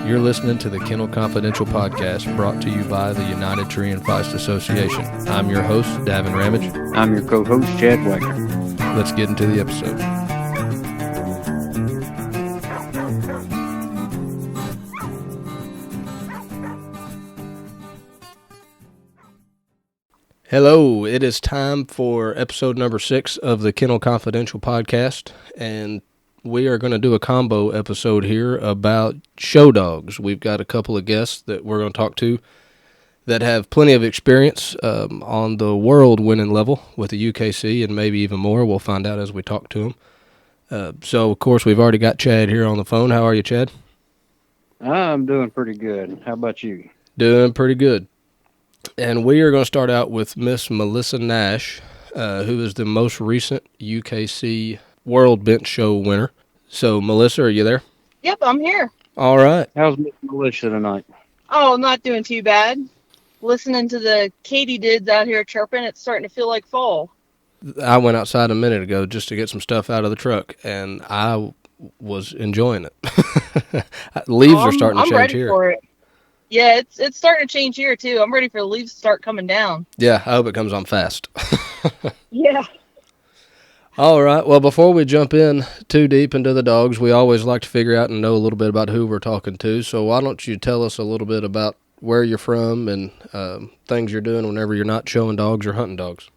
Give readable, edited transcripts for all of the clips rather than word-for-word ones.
You're listening to the Kennel Confidential podcast brought to you by the United Tree and Feist Association. I'm your host, Davin Ramage. I'm your co-host, Chad Wagner. Let's get into the episode. Hello, it is time for episode number 6 of the Kennel Confidential podcast, and we are going to do a combo episode here about show dogs. We've got a couple of guests that we're going to talk to that have plenty of experience on the world-winning level with the UKC and maybe even more. We'll find out as we talk to them. So, of course, we've already got Chad here on the phone. How are you, Chad? I'm doing pretty good. How about you? Doing pretty good. And we are going to start out with Miss Melissa Nash, who is the most recent UKC World Bench Show winner. So, Melissa, are you there? Yep, I'm here. All right. How's Miss Militia tonight? Oh, not doing too bad. Listening to the katydids out here chirping, it's starting to feel like fall. I went outside a minute ago just to get some stuff out of the truck, and I was enjoying it. Leaves are starting to change I'm ready here. for it. Yeah, it's starting to change here, too. I'm ready for the leaves to start coming down. Yeah, I hope it comes on fast. Yeah. All right. Well, before we jump in too deep into the dogs, we always like to figure out and know a little bit about who we're talking to. So why don't you tell us a little bit about where you're from and things you're doing whenever you're not showing dogs or hunting dogs?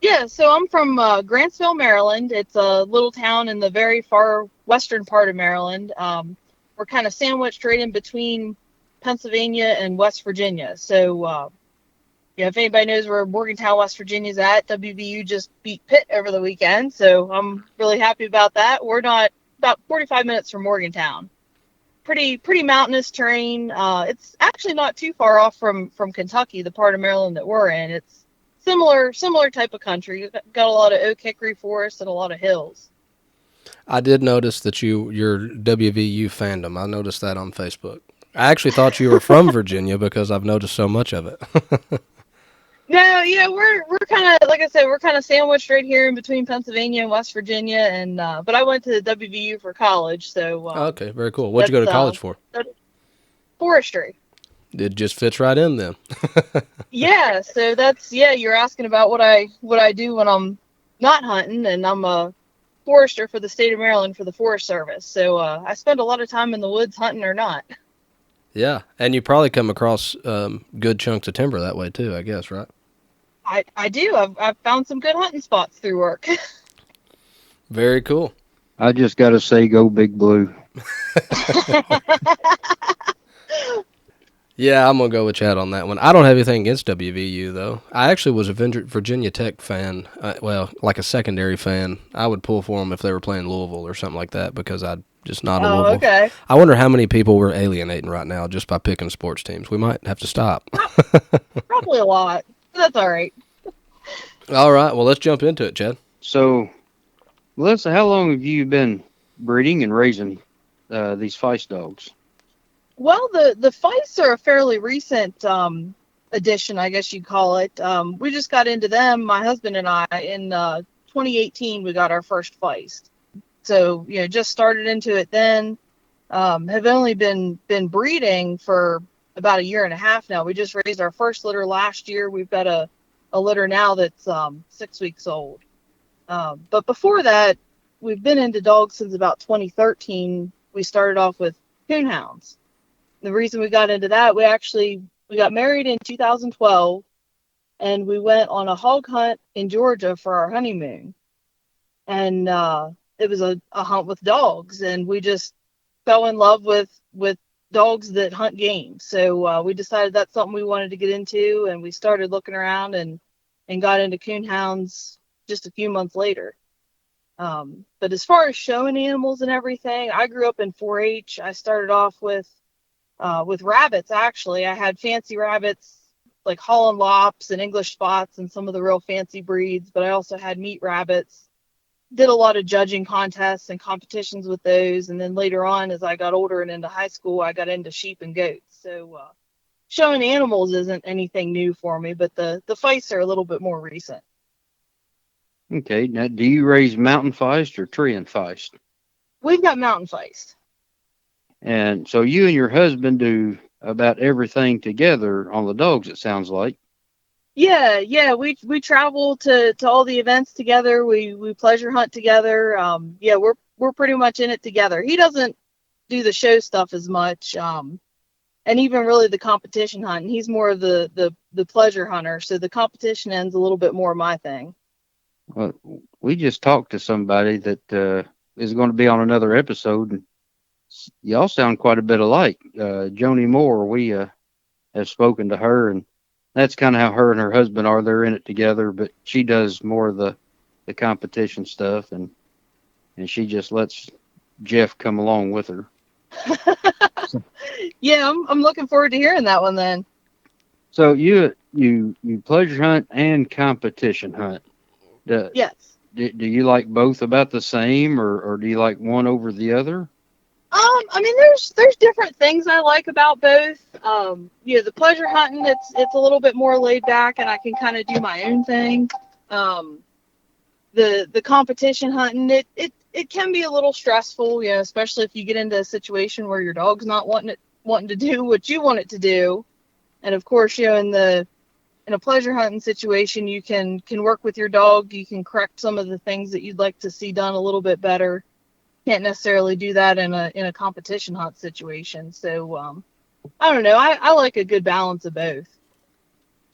Yeah, so I'm from Grantsville, Maryland. It's a little town in the very far western part of Maryland. We're kind of sandwiched right in between Pennsylvania and West Virginia. So, yeah, if anybody knows where Morgantown, West Virginia's at, WVU just beat Pitt over the weekend. So I'm really happy about that. We're not about 45 minutes from Morgantown. Pretty mountainous terrain. It's actually not too far off from Kentucky, the part of Maryland that we're in. It's similar type of country. You've got a lot of oak hickory forest and a lot of hills. I did notice that your WVU fandom. I noticed that on Facebook. I actually thought you were from Virginia because I've noticed so much of it. No, yeah, we're kind of, like I said, we're kind of sandwiched right here in between Pennsylvania and West Virginia, and but I went to WVU for college, so. Okay, very cool. What'd you go to college for? Forestry. It just fits right in then. Yeah, so you're asking about what I do when I'm not hunting, and I'm a forester for the state of Maryland for the Forest Service. So I spend a lot of time in the woods hunting or not. Yeah, and you probably come across good chunks of timber that way too, I guess, right? I do. I've found some good hunting spots through work. Very cool. I just got to say, go Big Blue. Yeah, I'm going to go with Chad on that one. I don't have anything against WVU, though. I actually was a Virginia Tech fan, like a secondary fan. I would pull for them if they were playing Louisville or something like that because I'm just not a Louisville. Okay. I wonder how many people we're alienating right now just by picking sports teams. We might have to stop. Probably a lot. That's all right. All right, well, let's jump into it, Chad. So, Melissa, how long have you been breeding and raising these Feist dogs? Well, the Feists are a fairly recent addition, I guess you'd call it. We just got into them, my husband and I, in 2018. We got our first Feist, so just started into it then. Have only been breeding for about a year and a half now. We just raised our first litter last year. We've got a litter now that's 6 weeks old. But before that, we've been into dogs since about 2013. We started off with coonhounds. The reason we got into that, we got married in 2012, and we went on a hog hunt in Georgia for our honeymoon. And it was a hunt with dogs, and we just fell in love with dogs that hunt game. So we decided that's something we wanted to get into, and we started looking around and got into coonhounds just a few months later. But as far as showing animals and everything, I grew up in 4-H. I started off with rabbits, actually. I had fancy rabbits like Holland Lops and English Spots and some of the real fancy breeds, but I also had meat rabbits. Did a lot of judging contests and competitions with those, and then later on, as I got older and into high school, I got into sheep and goats. So showing animals isn't anything new for me, but the Feists are a little bit more recent. Okay, now do you raise mountain Feist or tree and Feist? We've got mountain Feist. And so you and your husband do about everything together on the dogs, it sounds like. Yeah, we travel to all the events together. We pleasure hunt together. Yeah, we're pretty much in it together. He doesn't do the show stuff as much. And even really the competition hunting. He's more of the pleasure hunter, so the competition end's a little bit more my thing. Well, we just talked to somebody that is going to be on another episode, and y'all sound quite a bit alike. Joni Moore, we have spoken to her, and that's kind of how her and her husband are. They're in it together, but she does more of the competition stuff, and she just lets Jeff come along with her. Yeah, I'm looking forward to hearing that one then. So you pleasure hunt and competition hunt. Yes. Do you like both about the same, or do you like one over the other? I mean, there's different things I like about both. The pleasure hunting, it's a little bit more laid back, and I can kind of do my own thing. Um, the competition hunting, it can be a little stressful, especially if you get into a situation where your dog's not wanting to do what you want it to do. And of course, in a pleasure hunting situation, you can work with your dog. You can correct some of the things that you'd like to see done a little bit better. Can't necessarily do that in a competition hunt situation. So I don't know. I like a good balance of both.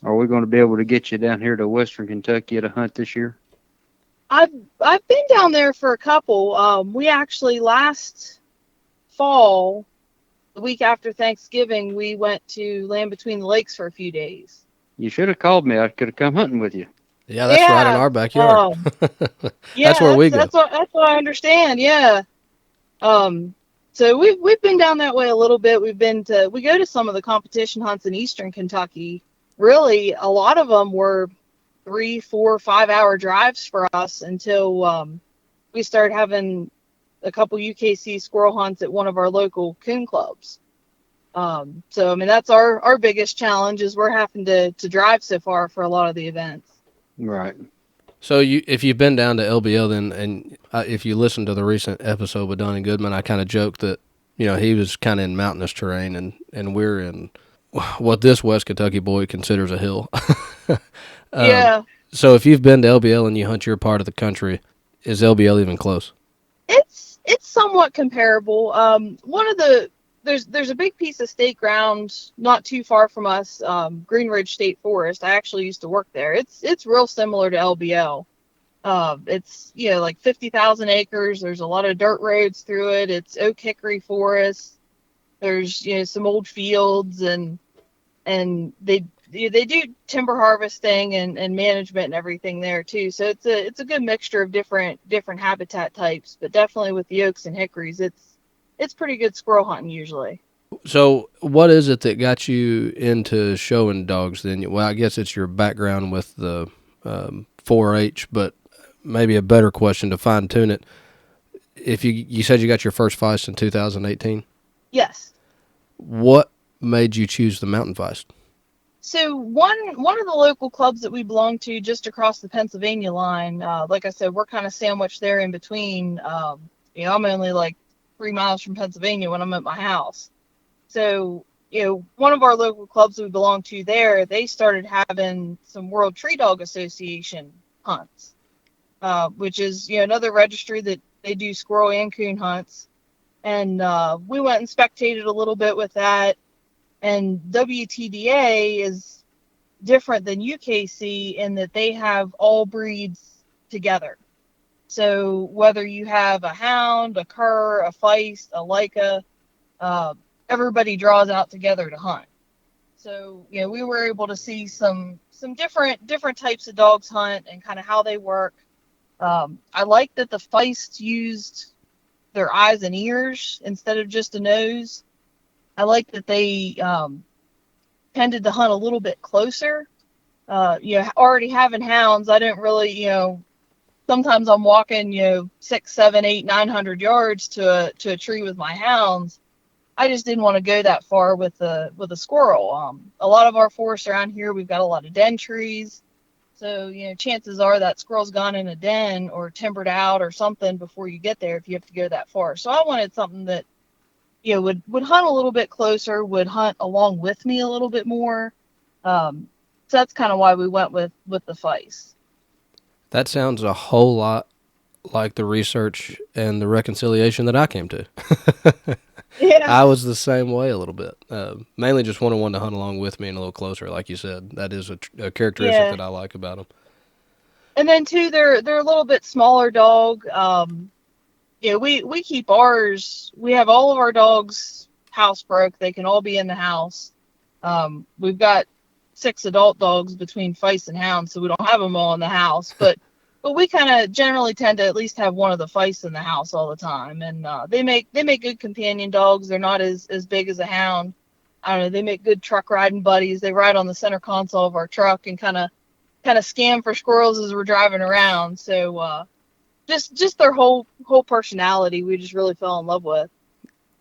Are we going to be able to get you down here to Western Kentucky to hunt this year? I've been down there for a couple. We actually last fall, the week after Thanksgiving, we went to Land Between the Lakes for a few days. You should have called me. I could have come hunting with you. Yeah, that's right in Yeah. our backyard. Yeah, That's where we go. that's what I understand. Yeah. So we've been down that way a little bit. We go to some of the competition hunts in Eastern Kentucky. Really, a lot of them were 3, 4, 5 hour drives for us until we started having a couple UKC squirrel hunts at one of our local coon clubs. So I mean that's our biggest challenge is we're having to drive so far for a lot of the events. Right. So if you've been down to LBL, then, and if you listen to the recent episode with Donnie Goodman, I kind of joked that, he was kind of in mountainous terrain, and we're in what this West Kentucky boy considers a hill. Yeah. So if you've been to LBL and you hunt your part of the country, is LBL even close? It's somewhat comparable. There's a big piece of state ground not too far from us, Green Ridge State Forest. I actually used to work there. It's real similar to LBL. It's like 50,000 acres. There's a lot of dirt roads through it. It's oak hickory forest. There's some old fields and they do timber harvesting and management and everything there too. So it's a good mixture of different habitat types, but definitely with the oaks and hickories, it's pretty good squirrel hunting usually. So what is it that got you into showing dogs then? Well, I guess it's your background with the 4-H, but maybe a better question to fine tune it. If you said you got your first feist in 2018? Yes. What made you choose the mountain feist? So one of the local clubs that we belong to just across the Pennsylvania line, like I said, we're kind of sandwiched there in between. I'm only like 3 miles from Pennsylvania when I'm at my house. So, one of our local clubs we belong to there, they started having some World Tree Dog Association hunts, which is, another registry that they do squirrel and coon hunts. And we went and spectated a little bit with that. And WTDA is different than UKC in that they have all breeds together. So whether you have a hound, a cur, a feist, a leica, everybody draws out together to hunt. So we were able to see some different types of dogs hunt and kind of how they work. I like that the feist used their eyes and ears instead of just a nose. I like that they tended to hunt a little bit closer. Already having hounds, I didn't really, sometimes I'm walking, 6, 7, 8, 900 yards to a tree with my hounds. I just didn't want to go that far with a squirrel. A lot of our forests around here, we've got a lot of den trees. So, chances are that squirrel's gone in a den or timbered out or something before you get there if you have to go that far. So I wanted something that would hunt a little bit closer, would hunt along with me a little bit more. So that's kind of why we went with the Feist. That sounds a whole lot like the research and the reconciliation that I came to. Yeah. I was the same way a little bit. Mainly just wanted one to hunt along with me and a little closer, like you said. That is a characteristic Yeah. that I like about them. And then too, they're a little bit smaller dog. We keep ours. We have all of our dogs housebroke. They can all be in the house. We've got 6 adult dogs between Feist and Hound, so we don't have them all in the house. But we kind of generally tend to at least have one of the Feists in the house all the time, and they make good companion dogs. They're not as big as a Hound. I don't know. They make good truck riding buddies. They ride on the center console of our truck and kind of scan for squirrels as we're driving around. So just their whole personality, we just really fell in love with.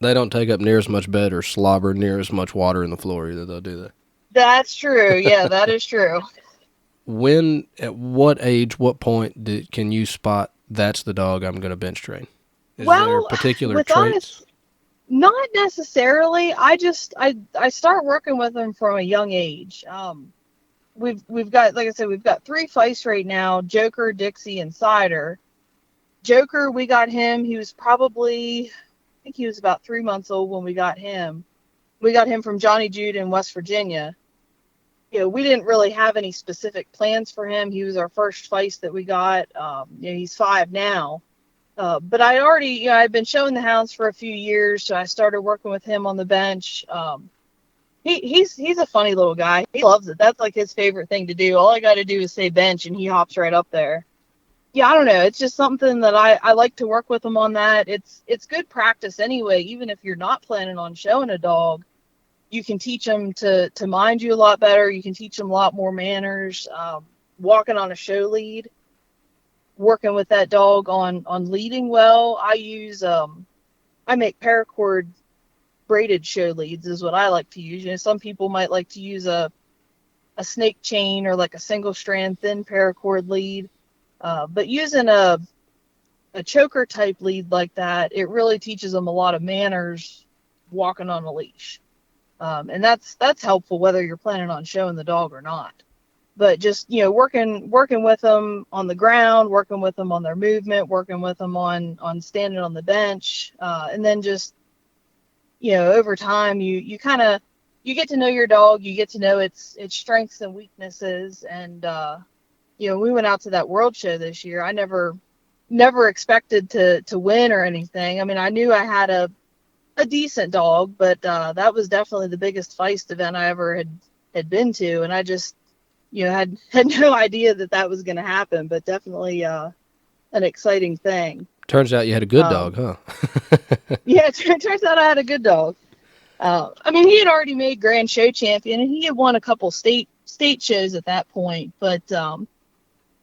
They don't take up near as much bed or slobber near as much water in the floor either, though, do they? That's true. Yeah, that is true. When, at what age, what point can you spot that's the dog I'm going to bench train? Is there particular traits? Not necessarily. I start working with them from a young age. We've got, like I said, we've got 3 Feists right now: Joker, Dixie, and Cider. Joker, we got him. He was probably, I think he was about 3 months old when we got him. We got him from Johnny Jude in West Virginia. We didn't really have any specific plans for him. He was our first Feist that we got. He's 5 now. But I already, I'd been showing the hounds for a few years, so I started working with him on the bench. He's a funny little guy. He loves it. That's like his favorite thing to do. All I got to do is say bench, and he hops right up there. Yeah, I don't know. It's just something that I like to work with him on that. It's good practice anyway. Even if you're not planning on showing a dog, you can teach them to mind you a lot better. You can teach them a lot more manners. Walking on a show lead, working with that dog on leading well. I make paracord braided show leads is what I like to use. Some people might like to use a snake chain or like a single strand thin paracord lead. But using a choker type lead like that, it really teaches them a lot of manners walking on a leash. And that's helpful whether you're planning on showing the dog or not. But just, working with them on the ground, working with them on their movement, working with them on standing on the bench, and then just, over time you kind of, you get to know your dog, you get to know its strengths and weaknesses. And we went out to that World Show this year. I never expected to win or anything. I mean, I knew I had a decent dog, but that was definitely the biggest Feist event I ever had been to, and I just had no idea that was going to happen. But definitely an exciting thing. Turns out you had a good dog, huh? Yeah, it turns out I had a good dog. I mean, he had already made Grand Show champion, and he had won a couple state shows at that point. But I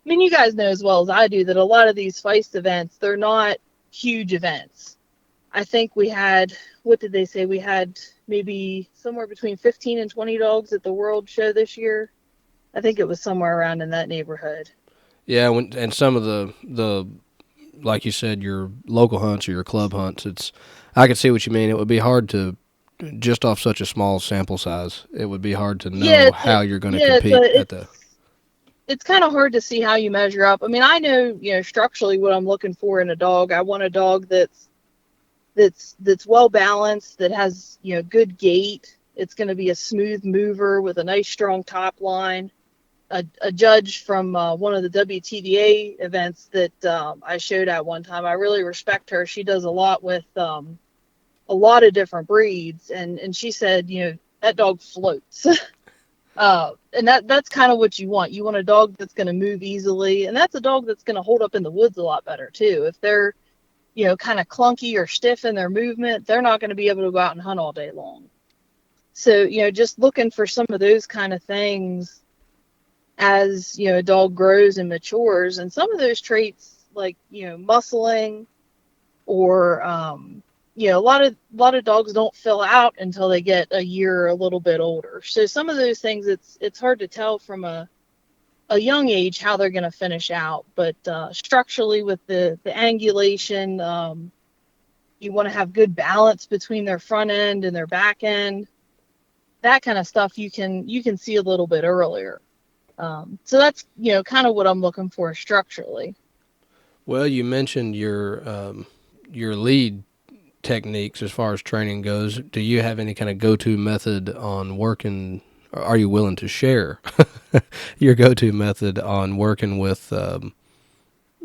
mean, you guys know as well as I do that a lot of these Feist events, they're not huge events. I think we had, what did they say? We had maybe somewhere between 15 and 20 dogs at the World Show this year. I think it was somewhere around in that neighborhood. Yeah, and some of the like you said, your local hunts or your club hunts, I could see what you mean. It would be hard to, just off such a small sample size, it would be hard to know how you're going to compete at the... It's kind of hard to see how you measure up. I mean, I know, structurally what I'm looking for in a dog. I want a dog that's well balanced, that has, good gait. It's going to be a smooth mover with a nice strong top line. A judge from one of the WTDA events that I showed at one time, I really respect her. She does a lot with a lot of different breeds, and she said, that dog floats. And that's kind of what you want. You want a dog that's going to move easily, and that's a dog that's going to hold up in the woods a lot better too. If they're kind of clunky or stiff in their movement, they're not going to be able to go out and hunt all day long. So, just looking for some of those kind of things as, a dog grows and matures. And some of those traits, like, muscling or, a lot of dogs don't fill out until they get a year or a little bit older. So some of those things, it's hard to tell from a young age how they're going to finish out. But structurally, with the angulation, You want to have good balance between their front end and their back end. That kind of stuff you can see a little bit earlier. So that's kind of what I'm looking for structurally. Well, you mentioned your lead techniques as far as training goes. Do you have any kind of go-to method on working? Or are you willing to share your go-to method on working with,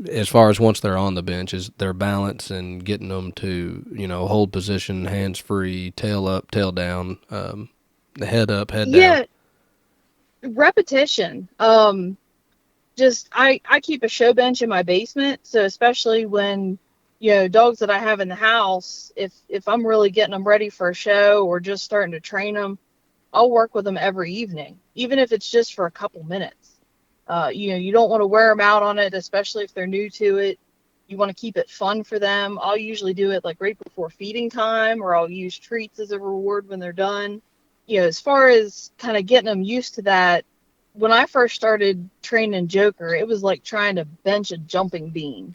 as far as once they're on the bench, is their balance and getting them to hold position, hands free, tail up, tail down, head up, head down? Yeah, repetition. Just I keep a show bench in my basement, so especially when dogs that I have in the house, if I'm really getting them ready for a show or just starting to train them, I'll work with them every evening, even if it's just for a couple minutes. You don't want to wear them out on it, especially if they're new to it. You want to keep it fun for them. I'll usually do it like right before feeding time, or I'll use treats as a reward when they're done. As far as kind of getting them used to that, when I first started training Joker, it was like trying to bench a jumping bean.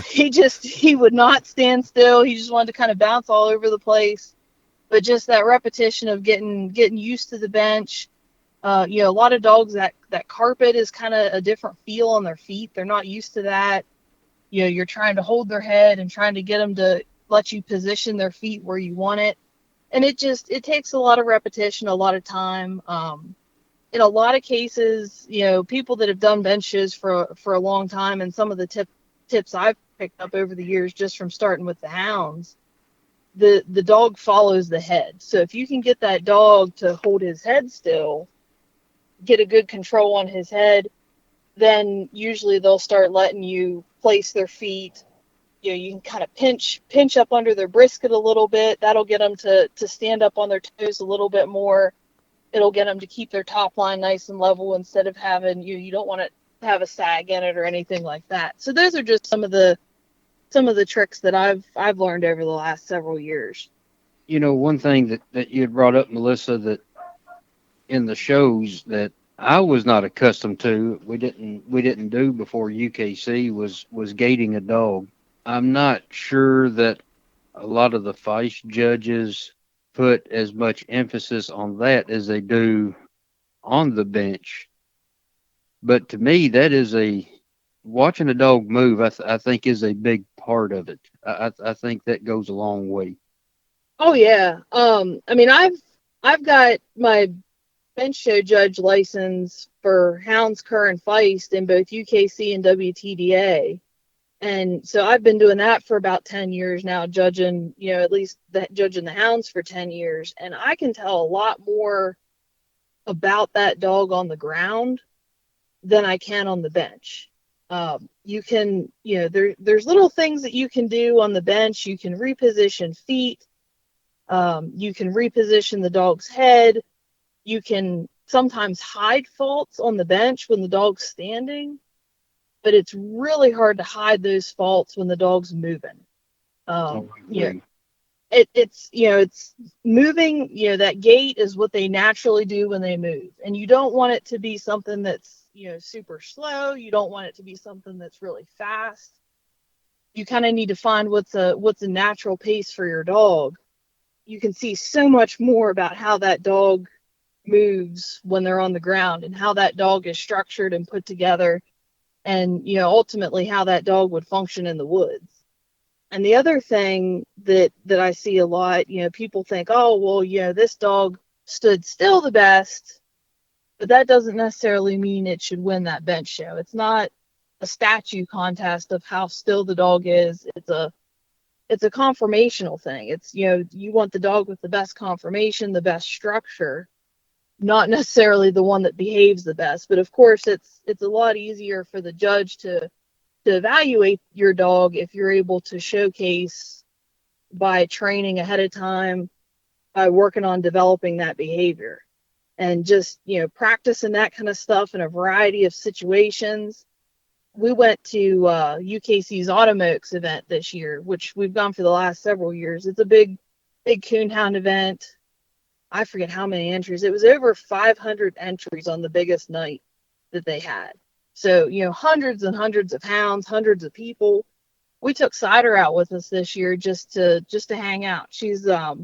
He would not stand still. He just wanted to kind of bounce all over the place. But just that repetition of getting used to the bench. A lot of dogs that carpet is kind of a different feel on their feet. They're not used to that. You're trying to hold their head and trying to get them to let you position their feet where you want it. And it takes a lot of repetition, a lot of time. In a lot of cases, people that have done benches for a long time, and some of the tips I've picked up over the years just from starting with the hounds, the dog follows the head. So if you can get that dog to hold his head still, get a good control on his head, then usually they'll start letting you place their feet. You can kind of pinch up under their brisket a little bit. That'll get them to stand up on their toes a little bit more. It'll get them to keep their top line nice and level instead of having you don't want it to have a sag in it or anything like that. So those are just some of the tricks that I've learned over the last several years. One thing that you had brought up, Melissa, that in the shows that I was not accustomed to, we didn't do before UKC was gating a dog. I'm not sure that a lot of the FICE judges put as much emphasis on that as they do on the bench. But to me, that is watching a dog move. I think is a big part of it. I think that goes a long way. Oh yeah. I mean, I've got my bench show judge license for hounds, cur, and feist in both UKC and WTDA. And so I've been doing that for about 10 years now, judging, at least judging the hounds for 10 years. And I can tell a lot more about that dog on the ground than I can on the bench. You can, there's little things that you can do on the bench. You can reposition feet. You can reposition the dog's head. You can sometimes hide faults on the bench when the dog's standing, but it's really hard to hide those faults when the dog's moving. It's moving, that gait is what they naturally do when they move. And you don't want it to be something that's, super slow. You don't want it to be something that's really fast. You kind of need to find what's a natural pace for your dog. You can see so much more about how that dog moves when they're on the ground and how that dog is structured and put together, and ultimately how that dog would function in the woods. And the other thing that I see a lot, people think, oh well, this dog stood still the best, but that doesn't necessarily mean it should win that bench show. It's not a statue contest of how still the dog is. It's a conformational thing. It's you want the dog with the best conformation, the best structure, not necessarily the one that behaves the best. But of course, it's a lot easier for the judge to evaluate your dog if you're able to showcase by training ahead of time, by working on developing that behavior, and just practicing that kind of stuff in a variety of situations. We went to UKC's Automox event this year, which we've gone for the last several years. It's a big coonhound event. I forget how many entries. It was over 500 entries on the biggest night that they had. So, hundreds and hundreds of hounds, hundreds of people. we took Cider out with us this year just to hang out. She's a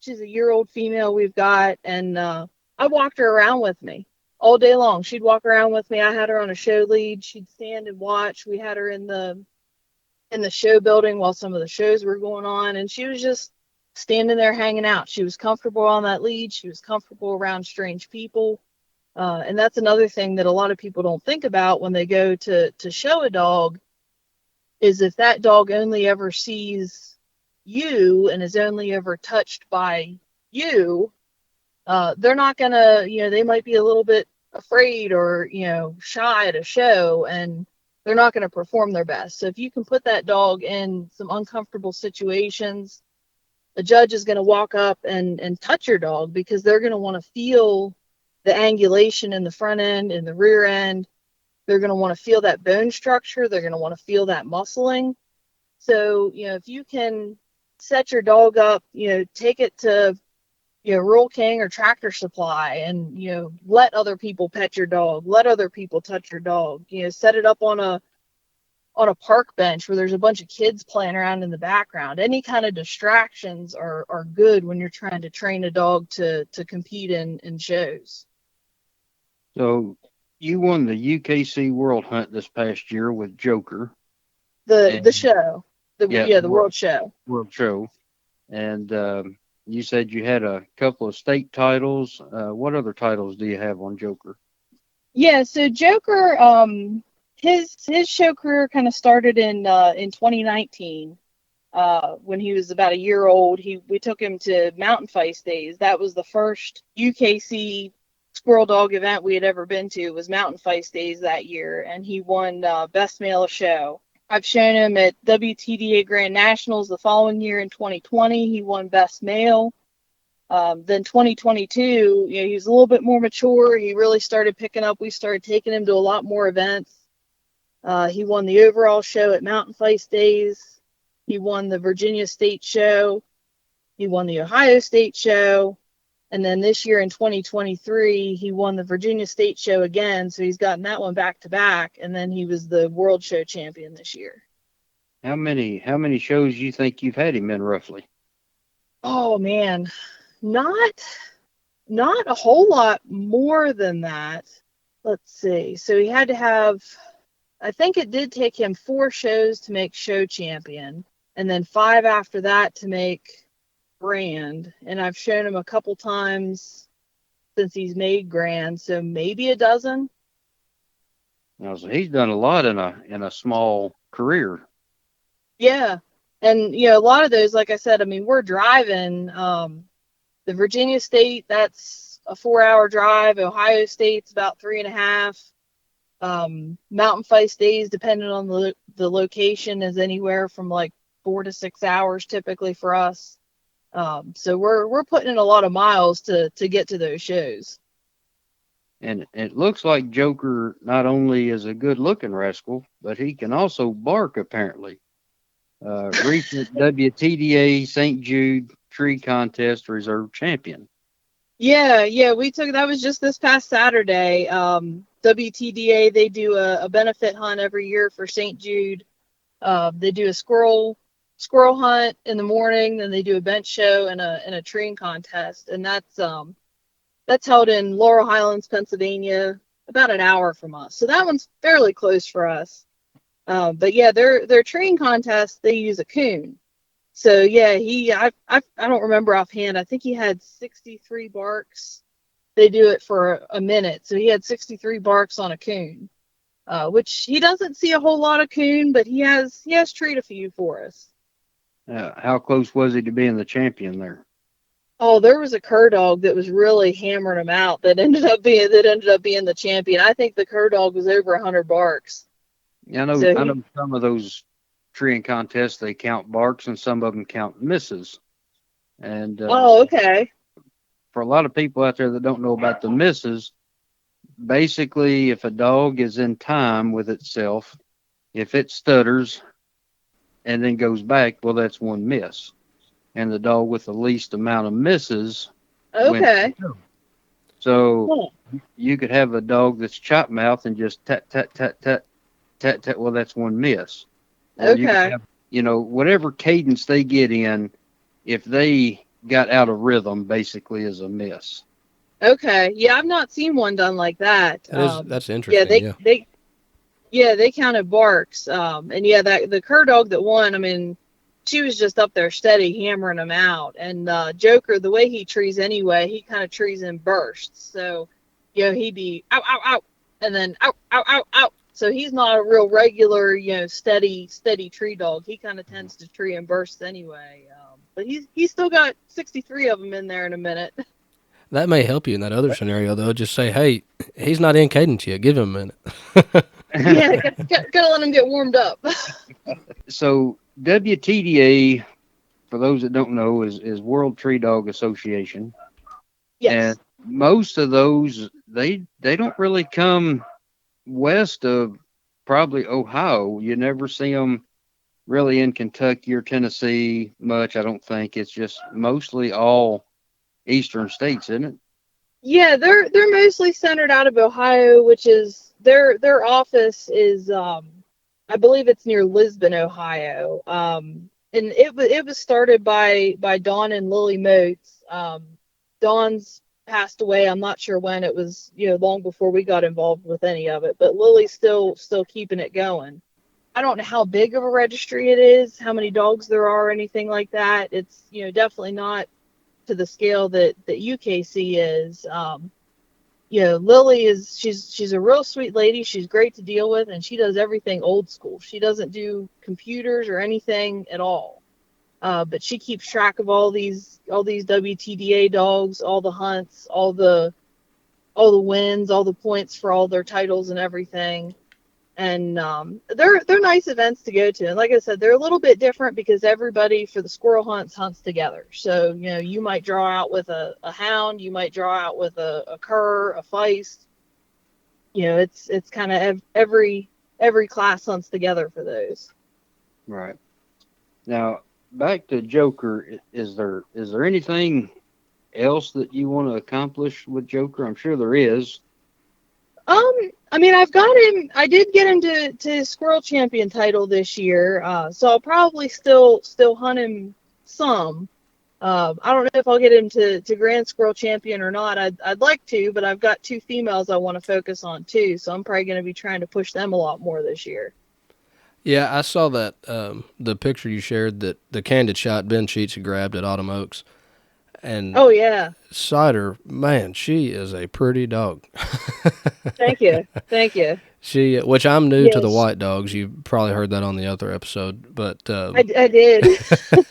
year-old female we've got, and I walked her around with me all day long. She'd walk around with me. I had her on a show lead. She'd stand and watch. We had her in the show building while some of the shows were going on, and she was just standing there hanging out. She was comfortable on that lead. She was comfortable around strange people. And that's another thing that a lot of people don't think about when they go to show a dog, is if that dog only ever sees you and is only ever touched by you, they're not gonna, they might be a little bit afraid or, shy at a show, and they're not going to perform their best. So if you can put that dog in some uncomfortable situations, a judge is going to walk up and touch your dog because they're going to want to feel the angulation in the front end and the rear end. They're going to want to feel that bone structure. They're going to want to feel that muscling. So, if you can set your dog up, take it to, Rural King or Tractor Supply and, let other people pet your dog, let other people touch your dog, set it up on a park bench where there's a bunch of kids playing around in the background. Any kind of distractions are good when you're trying to train a dog to compete in shows. So you won the UKC World Hunt this past year with Joker. The show. The World Show. World Show. And you said you had a couple of state titles. What other titles do you have on Joker? Yeah, so Joker, his show career kind of started in 2019. When he was about a year old. We took him to Mountain Feist Days. That was the first UKC squirrel dog event we had ever been to, was Mountain Feist Days that year, and he won Best Male of Show. I've shown him at WTDA Grand Nationals the following year in 2020. He won Best Male. Then 2022, he was a little bit more mature. He really started picking up. We started taking him to a lot more events. He won the overall show at Mountain Feist Days. He won the Virginia State Show. He won the Ohio State Show. And then this year in 2023, he won the Virginia State Show again. So he's gotten that one back to back. And then he was the World Show champion this year. How many shows do you think you've had him in roughly? Oh man, not a whole lot more than that. Let's see. So he had to have, I think it did take him 4 shows to make show champion, and then 5 after that to make grand. And I've shown him a couple times since he's made grand, so maybe a dozen. Now, so he's done a lot in a small career. Yeah. And, a lot of those, like I said, I mean, we're driving. The Virginia State, that's a 4-hour drive. Ohio State's about 3.5. Mountain Feist Days, depending on the location, is anywhere from like 4 to 6 hours typically for us. So we're putting in a lot of miles to get to those shows. And it looks like Joker not only is a good-looking rascal, but he can also bark, apparently. Recent WTDA St. Jude Tree Contest Reserve Champion. Yeah, that was just this past Saturday. WTDA, they do a benefit hunt every year for St. Jude. They do a squirrel hunt in the morning, then they do a bench show and a treeing contest, and that's held in Laurel Highlands, Pennsylvania, about an hour from us. So that one's fairly close for us. But yeah, their treeing contest, they use a coon. So yeah, I don't remember offhand. I think he had 63 barks. They do it for a minute, so he had 63 barks on a coon, which he doesn't see a whole lot of coon, but he has treed a few for us. How close was he to being the champion there? Oh, there was a cur dog that was really hammering him out that ended up being the champion. I think the cur dog was over 100 barks. Yeah, I know some of those treeing contests, they count barks and some of them count misses. And okay. For a lot of people out there that don't know about the misses, basically if a dog is in time with itself, if it stutters and then goes back, well, that's one miss. And the dog with the least amount of misses. Okay. So you could have a dog that's chop mouth and just tat, tat, tat, tat, tat, tat. Well, that's one miss. Or you could Okay. have, whatever cadence they get in, if they got out of rhythm, basically is a miss. Okay. Yeah, I've not seen one done like that. That's Yeah, interesting. they Yeah. they yeah, they counted barks. And yeah, that the cur dog that won, I mean, she was just up there steady hammering them out. And Joker, the way he trees anyway, he kind of trees in bursts. So, he'd be ow, ow, ow, and then ow, ow, ow, ow. So he's not a real regular, steady tree dog. He kind of tends to tree in bursts anyway. But he's still got 63 of them in there in a minute. That may help you in that other scenario, though. Just say, hey, he's not in cadence yet. Give him a minute. Yeah, gotta let him get warmed up. So WTDA, for those that don't know, is World Tree Dog Association, and Yes. most of those they don't really come west of probably Ohio. You never see them really in Kentucky or Tennessee much. I don't think it's just mostly all eastern states, isn't it? Yeah, they're mostly centered out of Ohio, which is their office is I believe it's near Lisbon, Ohio. And it was started by Dawn and Lily Moats. Dawn's passed away. I'm not sure when. It was, long before we got involved with any of it, but Lily's still keeping it going. I don't know how big of a registry it is, how many dogs there are, or anything like that. It's, definitely not to the scale that UKC is. Lily she's a real sweet lady. She's great to deal with, and she does everything old school. She doesn't do computers or anything at all. But she keeps track of all these WTDA dogs, all the hunts, all the wins, all the points for all their titles and everything. And they're nice events to go to. And like I said, they're a little bit different because everybody for the squirrel hunts together. So you might draw out with a hound, you might draw out with a cur, a feist. It's kind of every class hunts together for those. Right. Now, back to Joker, is there anything else that you want to accomplish with Joker? I'm sure there is. I mean, I've got him. I did get him to his squirrel champion title this year, so I'll probably still hunt him some. I don't know if I'll get him to grand squirrel champion or not. I'd like to, but I've got two females I want to focus on too, so I'm probably going to be trying to push them a lot more this year. Yeah, I saw that the picture you shared that the candid shot Ben Sheets had grabbed at Autumn Oaks. And Oh yeah, Cider, man, she is a pretty dog. thank you. She, which I'm new to the Yes, white dogs. You probably heard that on the other episode, but I did.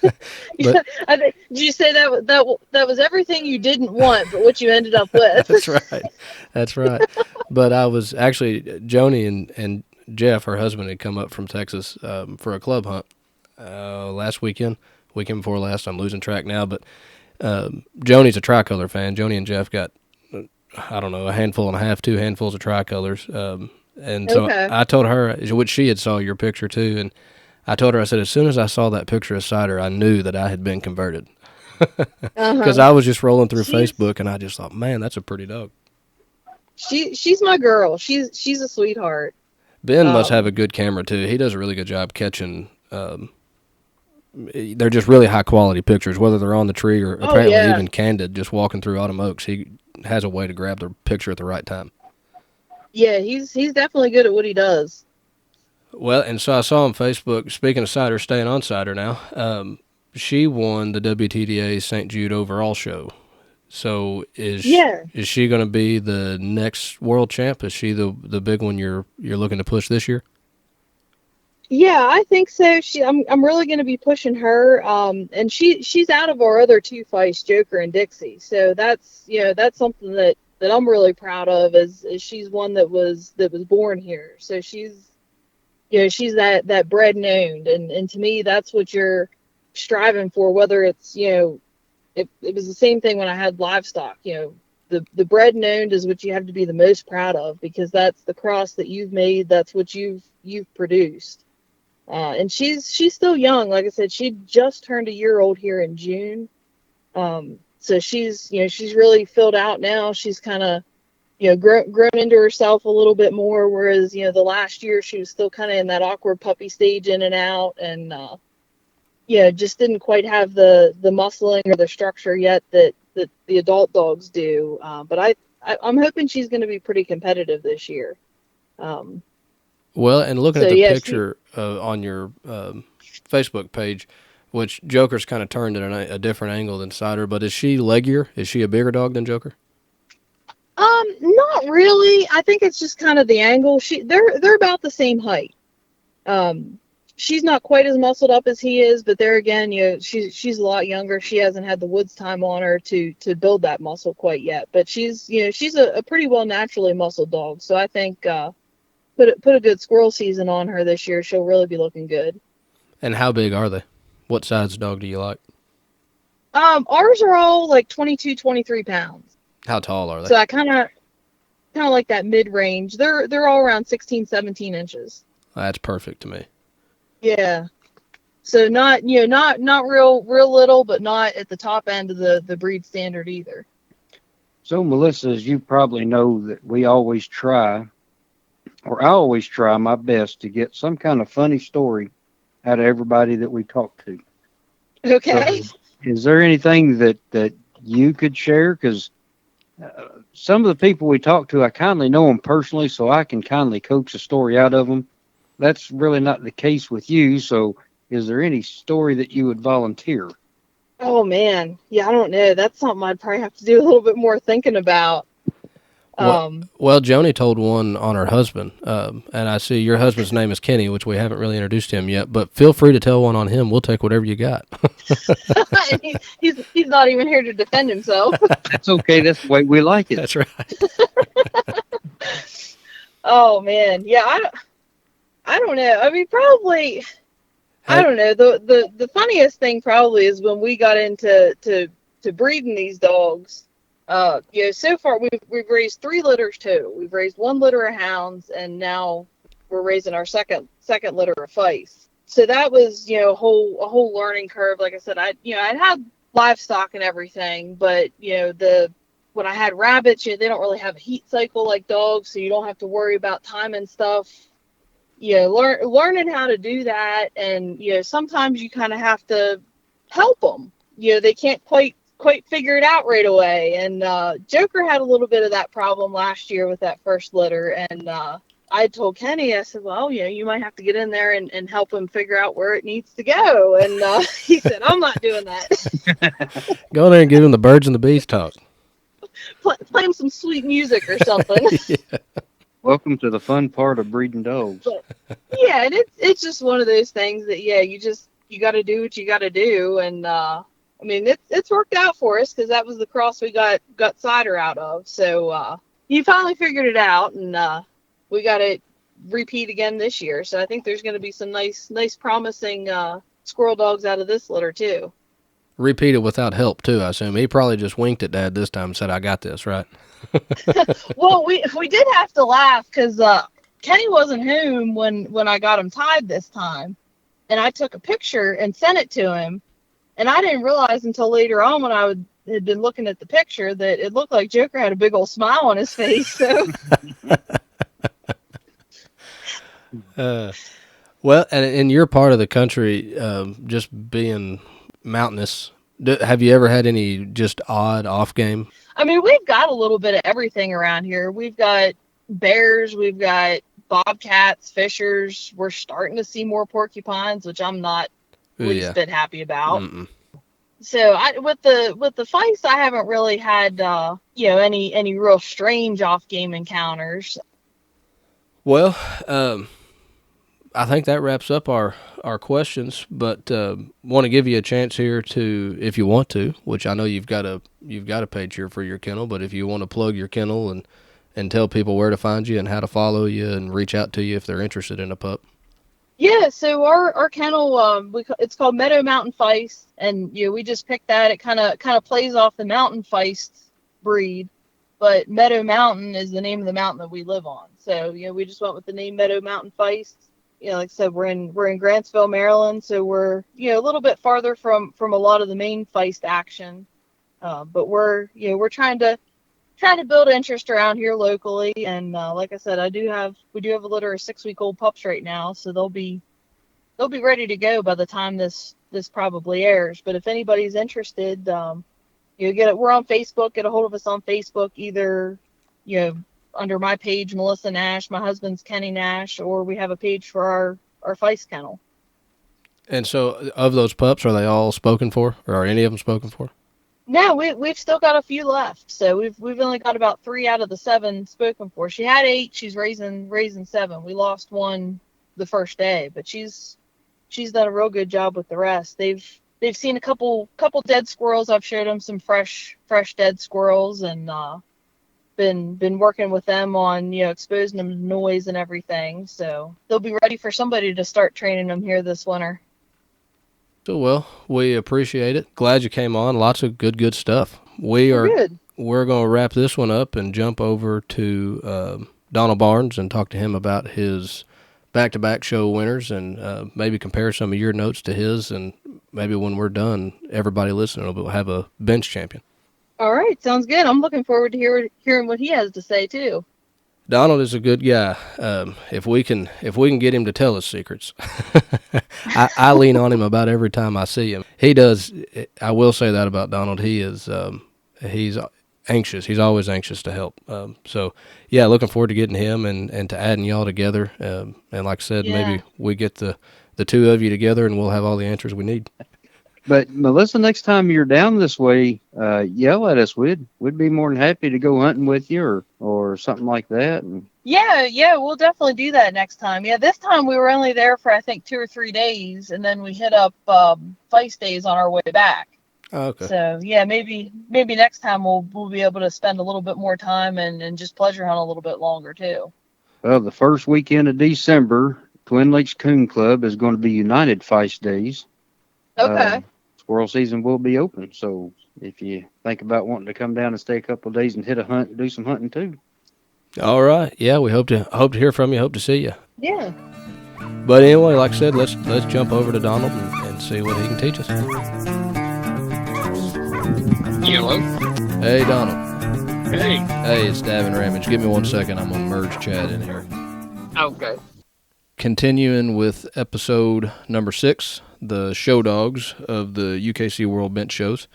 but Yeah, did you say that was everything you didn't want, but what you ended up with? that's right, that's right. But I was actually Joni and Jeff, her husband, had come up from Texas for a club hunt last weekend before last. I'm losing track now, but Joni's a tricolor fan. Joni and Jeff got I don't know, a handful and a half, two handfuls of tricolors. And so Okay. I told her, which she had saw your picture too, and I told her, I said, as soon as I saw that picture of Cider, I knew that I had been converted. Because Uh-huh. I was just rolling through She's Facebook, and I just thought, man, that's a pretty dog. she's my girl. She's a sweetheart. Ben must have Um, a good camera too. He does a really good job catching. They're just really high quality pictures, whether they're on the tree or oh apparently yeah. even candid, just walking through Autumn Oaks. He has a way to grab the picture at the right time. Yeah, he's definitely good at what he does. Well, and so I saw on Facebook, speaking of Cider, staying on Cider now, she won the WTDA St. Jude overall show. So Yeah. is she going to be the next world champ? Is she the big one you're looking to push this year? Yeah, I think so. I'm really going to be pushing her. And she's out of our other two fights, Joker and Dixie. So that's something that I'm really proud of is she's one that was born here. So she's that bred and owned, and to me that's what you're striving for. Whether it's it was the same thing when I had livestock. The bred and owned is what you have to be the most proud of because that's the cross that you've made. That's what you've produced. And she's still young. Like I said, she just turned a year old here in June. So she's really filled out now. She's kind of grown into herself a little bit more, whereas, the last year she was still kind of in that awkward puppy stage in and out, and just didn't quite have the muscling or the structure yet that the adult dogs do. But I'm hoping she's going to be pretty competitive this year. Well, and looking So at the yeah, picture on your Facebook page, which Joker's kind of turned at a different angle than Cider, but is she leggier? Is she a bigger dog than Joker? Not really. I think it's just kind of the angle. They're about the same height. She's not quite as muscled up as he is, but there again, she's a lot younger. She hasn't had the woods time on her to build that muscle quite yet. But she's a pretty well naturally muscled dog. So I think put a good squirrel season on her this year, she'll really be looking good. And how big are they? What size dog do you like? Ours are all like 22, 23 pounds. How tall are they? So I kind of like that mid range. They're all around 16, 17 inches. That's perfect to me. Yeah. So not real little, but not at the top end of the breed standard either. So, Melissa, as you probably know, that I always try my best to get some kind of funny story out of everybody that we talk to. Okay. So, is there anything that you could share? Because some of the people we talk to, I kindly know them personally, so I can kindly coax a story out of them. That's really not the case with you. So is there any story that you would volunteer? Oh, man. Yeah, I don't know. That's something I'd probably have to do a little bit more thinking about. Well, Joni told one on her husband, and I see your husband's name is Kenny, which we haven't really introduced him yet, but feel free to tell one on him. We'll take whatever you got. he's not even here to defend himself. That's okay. That's the way we like it. That's right. Oh, man. Yeah, I don't know. I mean, probably, I don't know. The funniest thing probably is when we got into breeding these dogs. So far we've raised 3 litters total. We've raised 1 litter of hounds, and now we're raising our second litter of Feist. So that was, a whole learning curve. Like I said, I'd had livestock and everything, but when I had rabbits, they don't really have a heat cycle like dogs, so you don't have to worry about time and stuff. Learning how to do that, and sometimes you kind of have to help them. They can't quite figure it out right away. And Joker had a little bit of that problem last year with that first litter, and I told Kenny, I said, well, you might have to get in there and help him figure out where it needs to go. And he said, I'm not doing that. Go in there and give him the birds and the bees talk. Play him some sweet music or something. Yeah. Welcome to the fun part of breeding dogs. But, yeah, and it's just one of those things that, you got to do what you got to do. And I mean, it's worked out for us, because that was the cross we got Cider out of. So he finally figured it out, and we got it repeat again this year. So I think there's going to be some nice promising squirrel dogs out of this litter too. Repeat it without help too, I assume. He probably just winked at Dad this time and said, I got this, right? Well, we did have to laugh, because Kenny wasn't home when I got him tied this time, and I took a picture and sent it to him, and I didn't realize until later on, when I had been looking at the picture, that it looked like Joker had a big old smile on his face. So well, and in your part of the country, just being mountainous, have you ever had any just odd off game? I mean, we've got a little bit of everything around here. We've got bears, we've got bobcats, fishers. We're starting to see more porcupines, which I'm not least bit happy about. Mm-mm. So with the Feist, I haven't really had any real strange off game encounters. Well, I think that wraps up our questions, but want to give you a chance here to, if you want to, which I know you've got a page here for your kennel, but if you want to plug your kennel and tell people where to find you and how to follow you and reach out to you if they're interested in a pup. Yeah, so our kennel, it's called Meadow Mountain Feist, and we just picked that. It kind of plays off the Mountain Feist breed, but Meadow Mountain is the name of the mountain that we live on. So we just went with the name Meadow Mountain Feist. Like I said, we're in Grantsville, Maryland, so we're a little bit farther from a lot of the main Feist action, but we're trying to trying to build interest around here locally. And like I said, we do have a litter of 6-week-old pups right now, so they'll be ready to go by the time this probably airs. But if anybody's interested, we're on Facebook. Get a hold of us on Facebook, either you know under my page, Melissa Nash, my husband's Kenny Nash, or we have a page for our Feist kennel. And so, of those pups, are they all spoken for, or are any of them spoken for? No, we've still got a few left. So we've only got about 3 out of the 7 spoken for. She had 8. She's raising 7. We lost one the first day, but she's done a real good job with the rest. They've seen a couple dead squirrels. I've showed them some fresh dead squirrels, and been working with them on exposing them to noise and everything. So they'll be ready for somebody to start training them here this winter. So, well, we appreciate it. Glad you came on. Lots of good stuff. We're going to wrap this one up and jump over to Donald Barnes and talk to him about his back-to-back show winners, and maybe compare some of your notes to his, and maybe when we're done, everybody listening will have a bench champion. All right, sounds good. I'm looking forward to hearing what he has to say too. Donald is a good guy. If we can get him to tell us secrets, I lean on him about every time I see him. He does. I will say that about Donald. He's anxious. He's always anxious to help. So yeah, looking forward to getting him and to adding y'all together. And like I said, maybe we get the two of you together and we'll have all the answers we need. But Melissa, next time you're down this way, yell at us. We'd be more than happy to go hunting with you or something like that. And yeah, we'll definitely do that next time. Yeah, this time we were only there for I think 2 or 3 days, and then we hit up Feist days on our way back. Oh, okay. So yeah, maybe next time we'll be able to spend a little bit more time and just pleasure hunt a little bit longer too. Well, the first weekend of December, Twin Lakes Coon Club is going to be United Feist Days. Okay. Squirrel season will be open, so if you think about wanting to come down and stay a couple of days and hit a hunt and do some hunting too. All right. Yeah, we hope to hear from you. Hope to see you. Yeah. But anyway, like I said, let's jump over to Donald and see what he can teach us. Hello. Hey, Donald. Hey. Hey, it's Davin Ramage. Give me 1 second. I'm gonna merge Chad in here. Okay. Continuing with episode number 6, the show dogs of the UKC World Bench shows.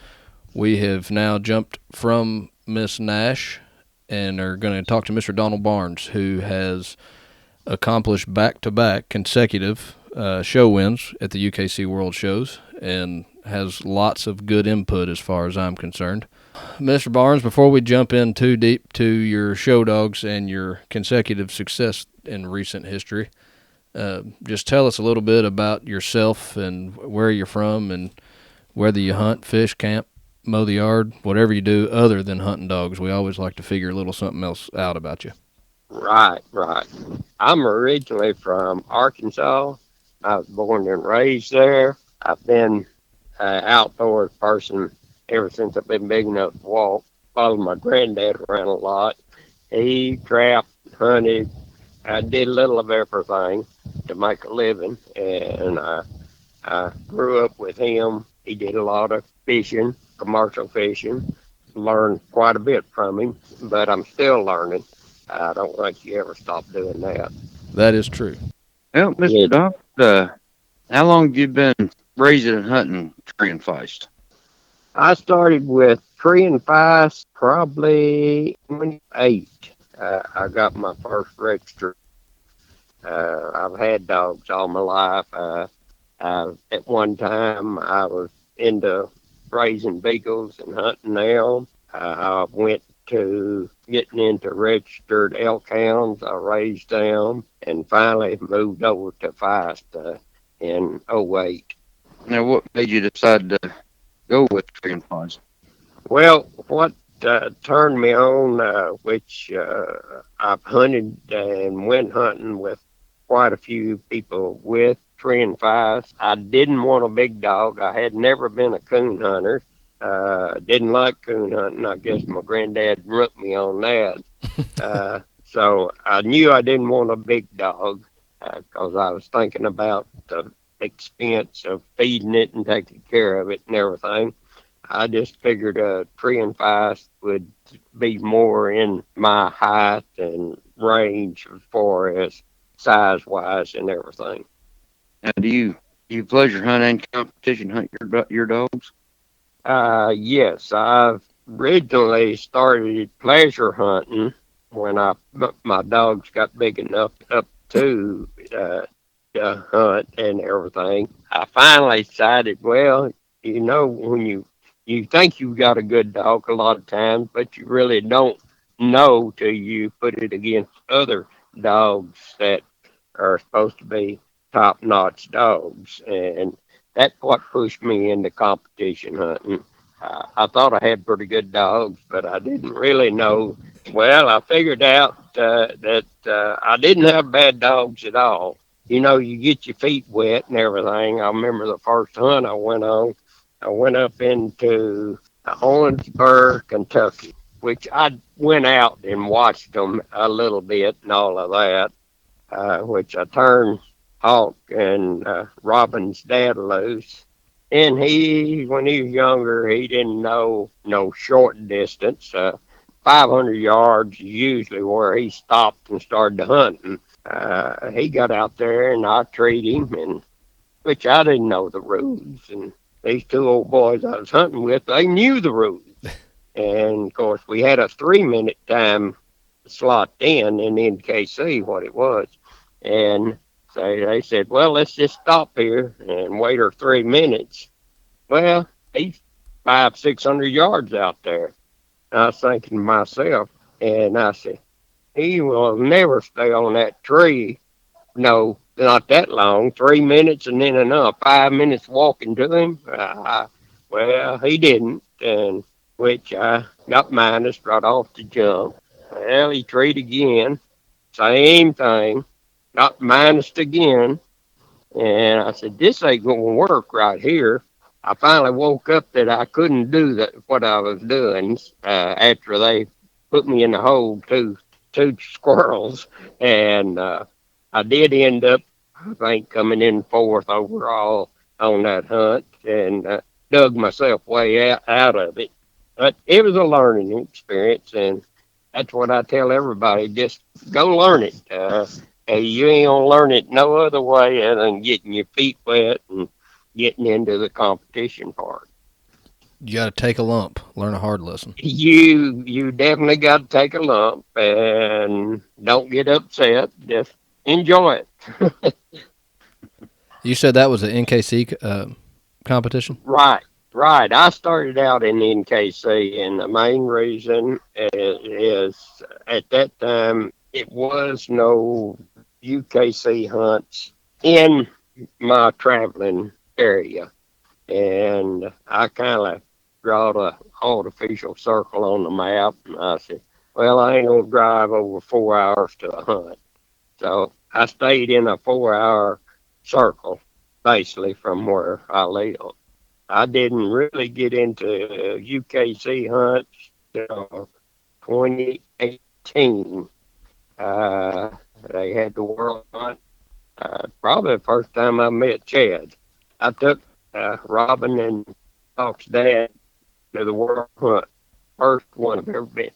We have now jumped from Miss Nash and are going to talk to Mr. Donald Barnes, who has accomplished back-to-back consecutive show wins at the UKC World shows and has lots of good input as far as I'm concerned. Mr. Barnes, before we jump in too deep to your show dogs and your consecutive success in recent history, just tell us a little bit about yourself and where you're from and whether you hunt, fish, camp, mow the yard, whatever you do other than hunting dogs. We always like to figure a little something else out about you. Right. I'm originally from Arkansas. I was born and raised there. I've been an outdoors person ever since I've been big enough to walk. Followed my granddad around a lot. He trapped, hunted. I did a little of everything to make a living, and I grew up with him. He did a lot of fishing, commercial fishing. Learned quite a bit from him, but I'm still learning. I don't think you ever stop doing that. That is true. Well, Mr. Doc, how long have you been raising and hunting tree and feist? I started with tree and feist probably 28. I got my first register. I've had dogs all my life. At one time, I was into raising beagles and hunting them. I went to getting into registered elk hounds. I raised them and finally moved over to feist in 08. Now, what made you decide to go with tree and feist? Well, what turned me on, which I've hunted and went hunting with quite a few people with tree and feist. I didn't want a big dog. I had never been a coon hunter. Didn't like coon hunting. I guess my granddad rooked me on that. So I knew I didn't want a big dog because I was thinking about the expense of feeding it and taking care of it and everything. I just figured a tree and fast would be more in my height and range as far as size wise and everything. Now, do you pleasure hunt and competition hunt your dogs? Yes, I've originally started pleasure hunting when my dogs got big enough up uh, to hunt and everything. I finally decided, well, when you think you've got a good dog a lot of times, but you really don't know till you put it against other dogs that are supposed to be top notch dogs. And that's what pushed me into competition hunting. I thought I had pretty good dogs, but I didn't really know. Well, I figured out that I didn't have bad dogs at all. You get your feet wet and everything. I remember the first hunt I went on, I went up into Owensboro, Kentucky, which I went out and watched them a little bit and all of that, which I turned Hawk and Robin's dad loose. And when he was younger, he didn't know no short distance. 500 yards is usually where he stopped and started hunting. He got out there and I treated him, and which I didn't know the rules. And these two old boys I was hunting with, they knew the rules. And of course, we had a 3 minute time slot in the NKC, what it was. And so they said, well, let's just stop here and wait her 3 minutes. Well, he's 600 yards out there. I was thinking to myself, and I said, he will never stay on that tree. No, not that long. 3 minutes and then enough. 5 minutes walking to him. Well, he didn't, and which I got minus right off the jump. Well, he treed again. Same thing. Got minus again. And I said, this ain't going to work right here. I finally woke up that I couldn't do what I was doing after they put me in the hole, two squirrels. And I did end up, I think, coming in fourth overall on that hunt and dug myself way out of it. But it was a learning experience, and that's what I tell everybody. Just go learn it. You ain't gonna learn it no other way other than getting your feet wet and getting into the competition part. You got to take a lump, learn a hard lesson. You definitely got to take a lump and don't get upset. Just enjoy it. You said that was an NKC competition? Right, right. I started out in NKC, and the main reason is at that time it was no UKC hunts in my traveling area, and I kind of drawed a artificial circle on the map, and I said, "Well, I ain't gonna drive over 4 hours to a hunt," so I stayed in a 4 hour circle, basically from where I live. I didn't really get into UKC hunts till 2018. Uh, they had the World Hunt. Probably the first time I met Chad. I took Robin and Hawk's dad to the World Hunt. First one I've ever been.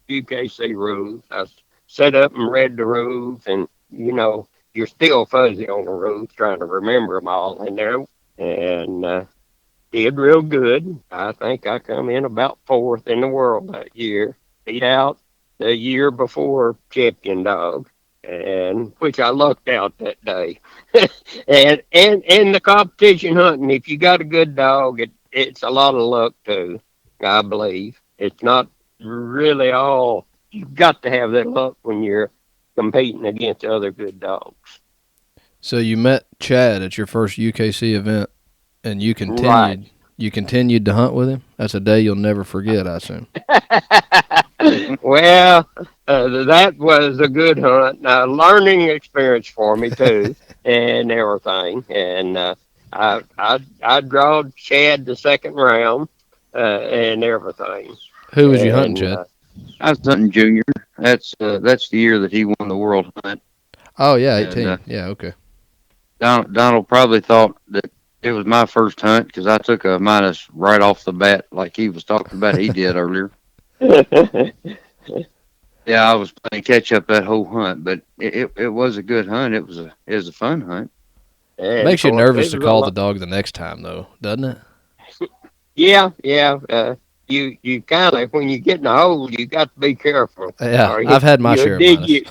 UKC rules. I set up and read the rules, and you're still fuzzy on the rules, trying to remember them all in there. And did real good. I think I come in about fourth in the world that year. Beat out the year before champion dog, and which I lucked out that day. and the competition hunting, if you got a good dog, it's a lot of luck too. I believe it's not really all. You've got to have that luck when you're competing against other good dogs. So you met Chad at your first UKC event, and you continued. Right. You continued to hunt with him. That's a day you'll never forget, I assume. Well, that was a good hunt, a learning experience for me too, and everything. And I drawed Chad the second round, and everything. Who was you hunting, And Chad? I was hunting junior. That's the year that he won the world hunt. Oh yeah, And 18. Yeah, okay. Donald probably thought that It was my first hunt because I took a minus right off the bat, like he was talking about. He did earlier. Yeah, I was playing catch up that whole hunt, but it was a good hunt. It was a fun hunt. And of Makes you course, nervous it to was a call the lot. dog the next time, though, doesn't it? Yeah, yeah. You kind of when you get in a hole, you got to be careful, Yeah, or I've had my you'll share of dig minus. you.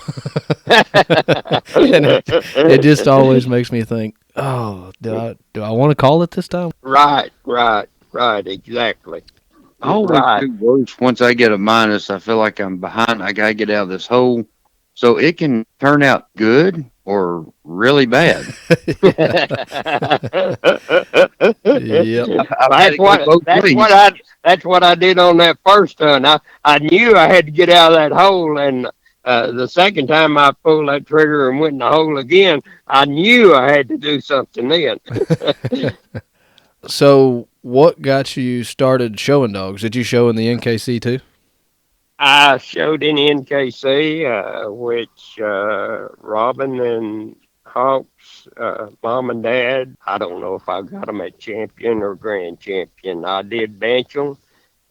And it just always makes me think, oh, do I want to call it this time? Right, right, right. Exactly. I always Right. do worse once I get a minus. I feel like I'm behind. I gotta get out of this hole. So it can turn out good or really bad. Yep. I've had it go both ways. That's what I did on that first hunt. I knew I had to get out of that hole, and the second time I pulled that trigger and went in the hole again, I knew I had to do something then. So, what got you started showing dogs? Did you show in the NKC too? I showed in NKC, which Robin and Hawks, mom and dad. I don't know if I got them at champion or grand champion. I did bench them.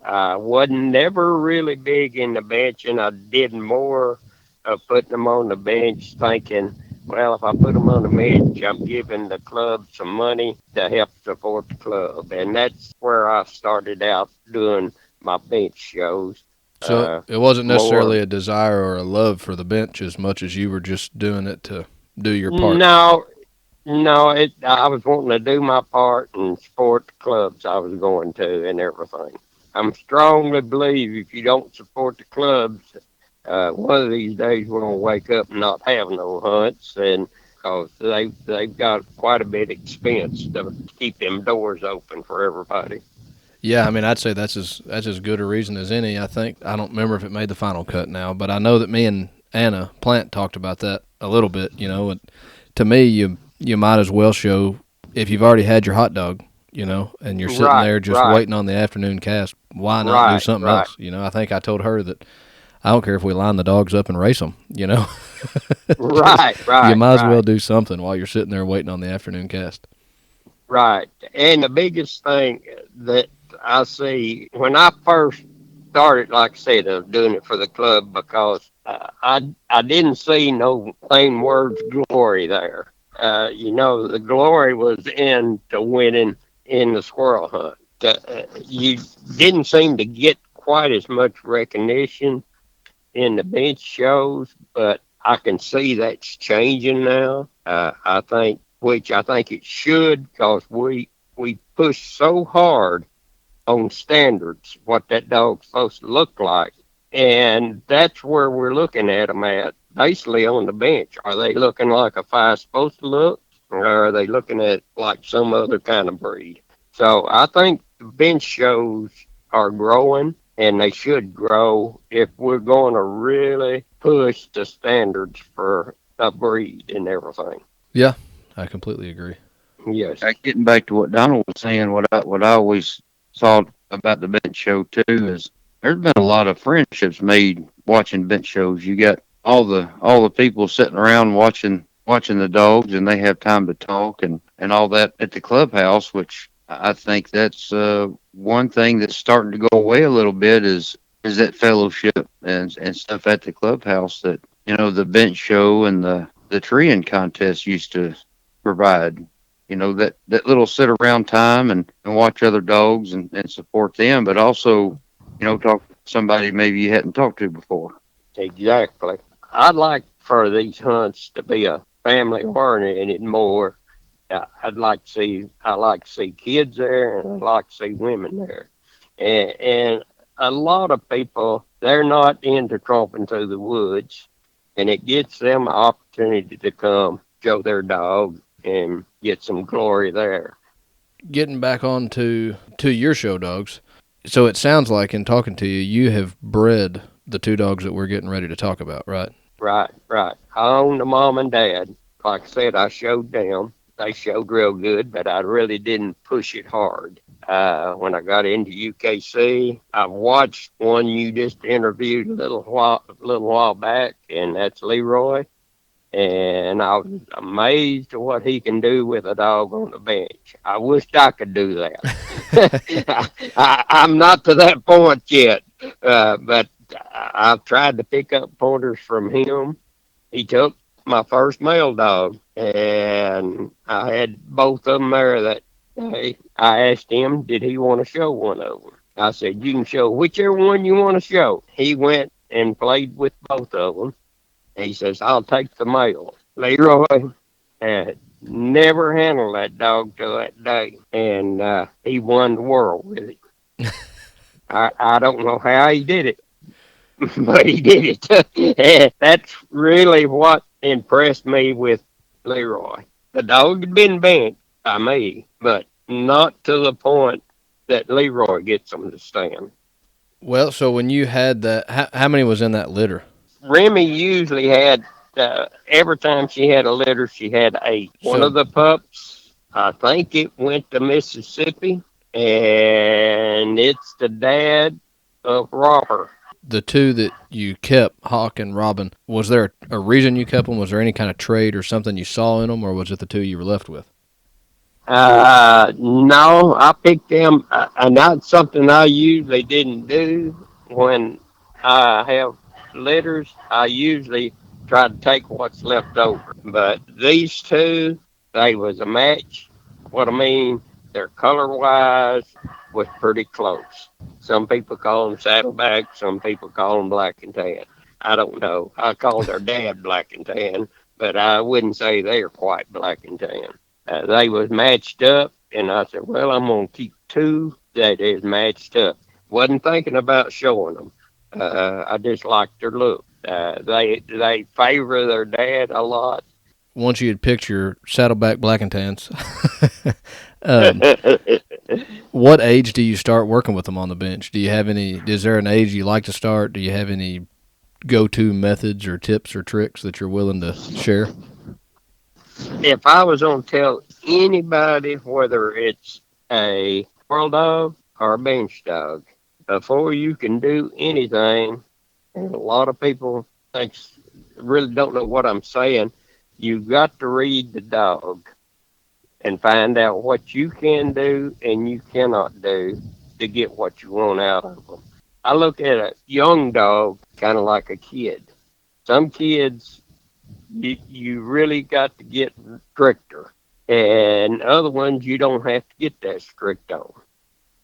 I wasn't never really big into benching. I did more of putting them on the bench, thinking, well, if I put them on the bench, I'm giving the club some money to help support the club, and that's where I started out doing my bench shows. So Uh, it wasn't necessarily More. a desire or a love for the bench as much as you were just doing it to do your part. No, no, I was wanting to do my part and support the clubs I was going to and everything. I'm strongly believe if you don't support the clubs, one of these days we're gonna wake up and not have no hunts, and because they've got quite a bit of expense to keep them doors open for everybody. Yeah, I mean, I'd say that's as good a reason as any. I think I don't remember if it made the final cut now, but I know that me and Anna Plant talked about that a little bit. And to me, you might as well show if you've already had your hot dog, and you're sitting Right, there just right, waiting on the afternoon cast. Why not do right, something right, else? I think I told her that I don't care if we line the dogs up and race them. Just right, you right, might as well right. do something while you're sitting there waiting on the afternoon cast. Right. And the biggest thing that I see when I first started, like I said, of doing it for the club because I didn't see no plain words glory there. The glory was in to winning in the squirrel hunt. You didn't seem to get quite as much recognition in the bench shows, but I can see that's changing now. Which I think it should, because we push so hard on standards, what that dog's supposed to look like, and that's where we're looking at them at, basically on the bench. Are they looking like a five's supposed to look, or are they looking at like some other kind of breed? So I think the bench shows are growing, and they should grow if we're going to really push the standards for a breed and everything. Yeah, I completely agree. Yes. Getting back to what Donald was saying, what I always thought about the bench show too is there's been a lot of friendships made watching bench shows. You got all the people sitting around watching the dogs, and they have time to talk and all that at the clubhouse, which I think that's one thing that's starting to go away a little bit is that fellowship and stuff at the clubhouse that the bench show and the treeing contest used to provide. That little sit around time and watch other dogs and support them, but also, talk to somebody maybe you hadn't talked to before. Exactly. I'd like for these hunts to be a family oriented more. I like to see kids there, and I like to see women there. And a lot of people, they're not into tromping through the woods, and it gets them an opportunity to come show their dog and get some glory there. Getting back on to your show dogs. So it sounds like in talking to you, you have bred the two dogs that we're getting ready to talk about, right? Right, right. I own the mom and dad. Like I said, I showed them. They showed real good, but I really didn't push it hard. When I got into UKC, I watched one you just interviewed a little while back, and that's Leroy. And I was amazed at what he can do with a dog on the bench. I wished I could do that. I'm not to that point yet, but I've tried to pick up pointers from him. He took my first male dog, and I had both of them there that day. I asked him, did he want to show one of them? I said, you can show whichever one you want to show. He went and played with both of them. He says, I'll take the male. Leroy had never handled that dog till that day, and he won the world with it. I don't know how he did it, but he did it. And that's really what impressed me with Leroy. The dog had been bent by me, but not to the point that Leroy gets him to stand. Well, so when you had that, how many was in that litter? Remy usually had, every time she had a litter, she had 8. One So of the pups, I think it went to Mississippi, and it's the dad of Robert. the two that you kept, Hawk and Robin, was there a reason you kept them? Was there any kind of trade or something you saw in them, or was it the two you were left with? No, I picked them, and that's something I usually didn't do when I have litters. I usually try to take what's left over. But these two, they was a match. What I mean, their color wise was pretty close. Some people call them saddleback, some people call them black and tan. I don't know. I call their dad black and tan, but I wouldn't say they're quite black and tan. They was matched up, and I said, well, I'm going to keep 2 that is matched up. Wasn't thinking about showing them. I just liked their look. They favor their dad a lot. Once you had picked your saddleback black and tans, what age do you start working with them on the bench? Do you have any? Is there an age you like to start? Do you have any go-to methods or tips or tricks that you're willing to share? If I was going to tell anybody, whether it's a world dog or a bench dog, before you can do anything, and a lot of people really don't know what I'm saying, you've got to read the dog and find out what you can do and you cannot do to get what you want out of them. I look at a young dog kind of like a kid. Some kids, you really got to get stricter, and other ones you don't have to get that strict on.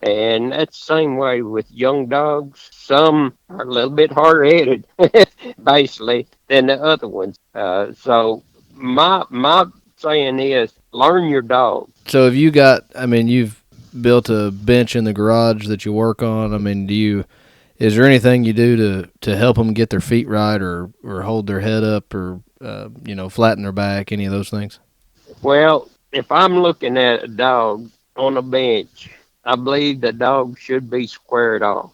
And that's the same way with young dogs. Some are a little bit harder headed, basically, than the other ones. So my saying is, learn your dog. So have you got? I mean, you've built a bench in the garage that you work on. I mean, is there anything you do to help them get their feet right, or hold their head up, or flatten their back? Any of those things? Well, if I'm looking at a dog on a bench, I believe the dog should be squared off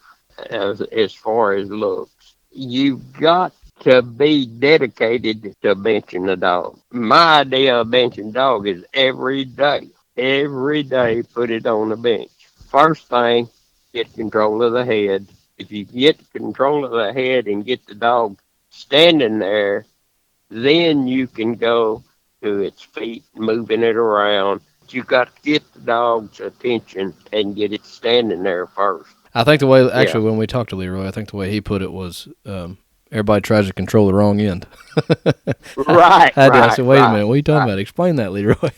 as far as looks. You've got to be dedicated to benching the dog. My idea of benching dog is every day, put it on the bench. First thing, get control of the head. If you get control of the head and get the dog standing there, then you can go to its feet, moving it around. You got to get the dog's attention and get it standing there first. I think the way, when we talked to Leroy, I think the way he put it was, everybody tries to control the wrong end. Right. I said, wait a minute, what are you talking about? Explain that, Leroy.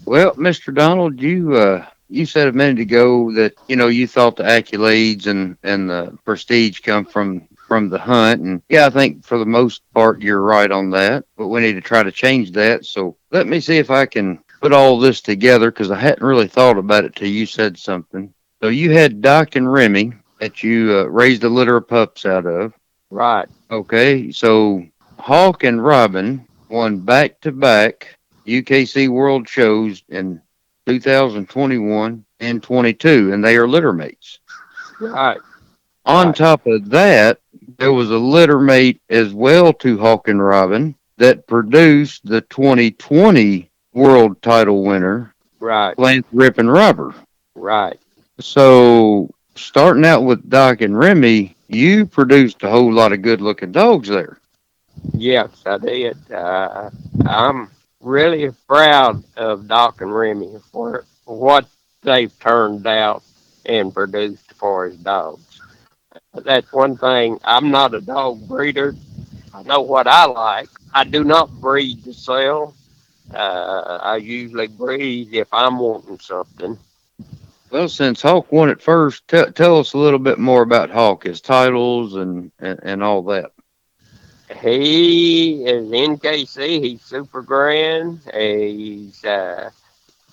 Well, Mr. Donald, you said a minute ago that you thought the accolades and the prestige come from the hunt, and yeah, I think for the most part you're right on that, but we need to try to change that. So let me see if I can put all this together, because I hadn't really thought about it till you said something. So you had Doc and Remy that you raised a litter of pups out of. Right. Okay, so Hawk and Robin won back-to-back UKC World Shows in 2021 and 22, and they are litter mates. Right. On top of that, there was a litter mate as well to Hawk and Robin that produced the 2020 world title winner, Right. Lance Rip and Robber. Right. So starting out with Doc and Remy, You produced a whole lot of good looking dogs there. Yes, I did. I'm really proud of Doc and Remy for what they've turned out and produced for his dogs. That's one thing. I'm not a dog breeder. I know what I like. I do not breed to sell. I usually breed if I'm wanting something. Well, since Hawk won it first, tell us a little bit more about Hawk, his titles and all that. He is NKC. He's super grand. He's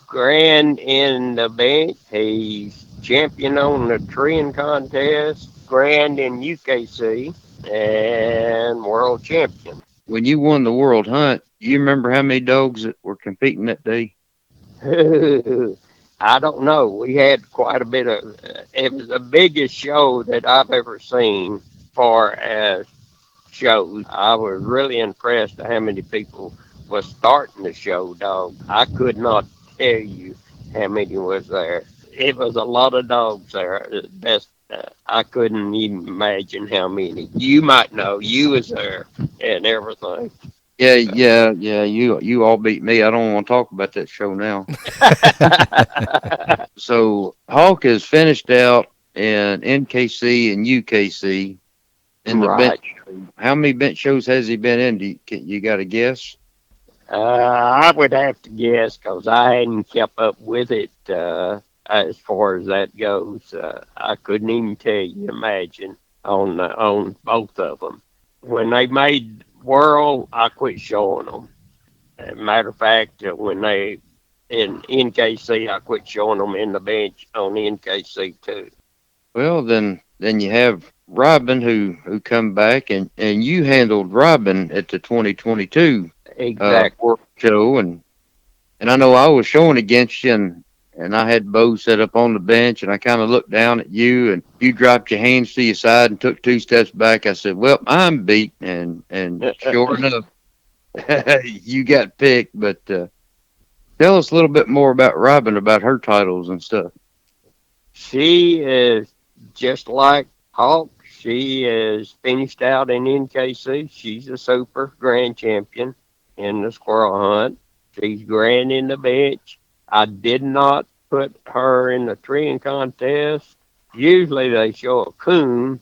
grand in the bench. He's champion on the treeing contest. Grand in UKC and world champion. When you won the World Hunt, you remember how many dogs that were competing that day? I don't know. We had quite a bit of. It was the biggest show that I've ever seen for as shows. I was really impressed at how many people was starting the show, dog. I could not tell you how many was there. It was a lot of dogs there. That's I couldn't even imagine how many. You might know. You was there and everything. Yeah. You all beat me. I don't want to talk about that show now. So Hawk has finished out in NKC and UKC in the bench Right. show. How many bench shows has he been in? You got a guess? I would have to guess because I hadn't kept up with it as far as that goes. I couldn't even tell you. Imagine on both of them. When they made World, I quit showing them. As a matter of fact, when they in NKC, I quit showing them in the bench on NKC too. Well, then you have Robin who come back and you handled Robin at the 2022 Exactly. World Show and I know I was showing against you and I had Bo set up on the bench and I kind of looked down at you and you dropped your hands to your side and took 2 steps back. I said, "Well, I'm beat," and sure enough, you got picked. But tell us a little bit more about Robin, about her titles and stuff. She is just like Hawk. She is finished out in NKC. She's a super grand champion in the squirrel hunt. She's grand in the bench. I did not put her in the treeing contest. Usually they show a coon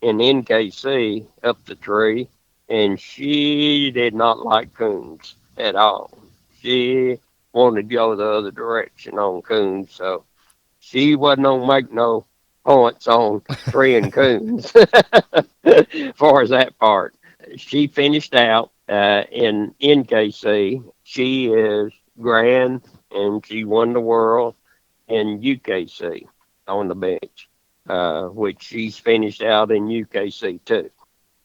in NKC up the tree, and she did not like coons at all. She wanted to go the other direction on coons, so she wasn't gonna make no points on treeing coons far as that part. She finished out in NKC. She is grand and she won the world in UKC on the bench, which she's finished out in UKC too.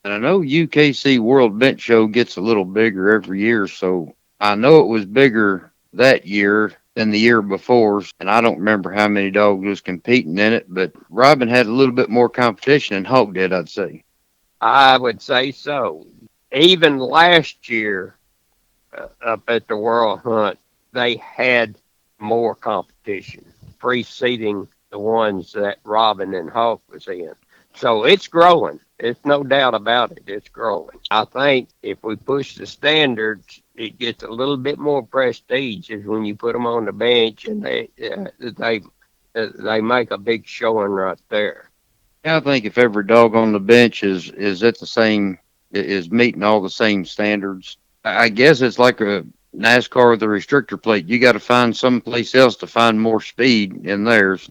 And I know UKC World Bench Show gets a little bigger every year, so I know it was bigger that year than the year before, and I don't remember how many dogs was competing in it, but Robin had a little bit more competition than Hawk did, I'd say. I would say so. Even last year, up at the World Hunt, they had more competition, preceding the ones that Robin and Hawk was in. So it's growing. There's no doubt about it. It's growing. I think if we push the standards, it gets a little bit more prestige is when you put them on the bench and they make a big showing right there. Yeah, I think if every dog on the bench is at the same is meeting all the same standards, I guess it's like a NASCAR with a restrictor plate. You got to find someplace else to find more speed in theirs.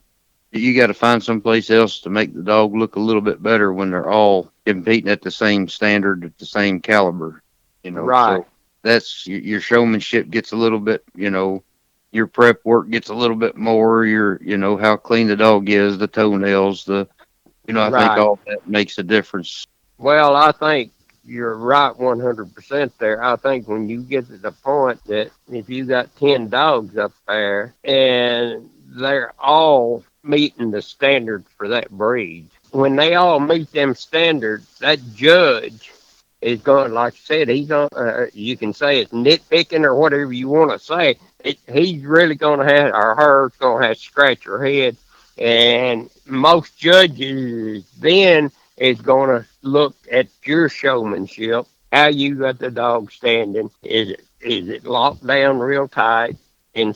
You got to find someplace else to make the dog look a little bit better when they're all competing at the same standard, at the same caliber. Right, So that's your showmanship gets a little bit. Your prep work gets a little bit more. How clean the dog is, the toenails, I think right. all that makes a difference. Well, I think you're right 100% there. I think when you get to the point that if you got 10 dogs up there and they're all meeting the standard for that breed, when they all meet them standards, that judge is going, like I said, he's on, you can say it's nitpicking or whatever you want to say. He's really going to have, or her's going to have to scratch her head. And most judges then is going to look at your showmanship, how you got the dog standing. Is it locked down real tight and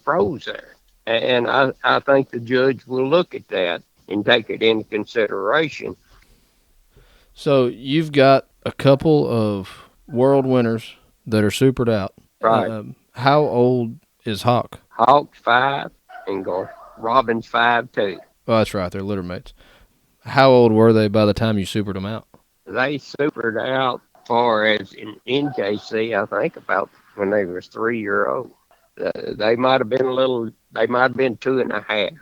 froze there? And I think the judge will look at that and take it into consideration. So you've got a couple of world winners that are supered out. Right. How old is Hawk? Hawk's 5 and Robin's 5 too. Oh, that's right. They're litter mates. How old were they by the time you supered them out? They supered out far as in NKC, I think about when they was 3 year old. They might have been they might have been 2.5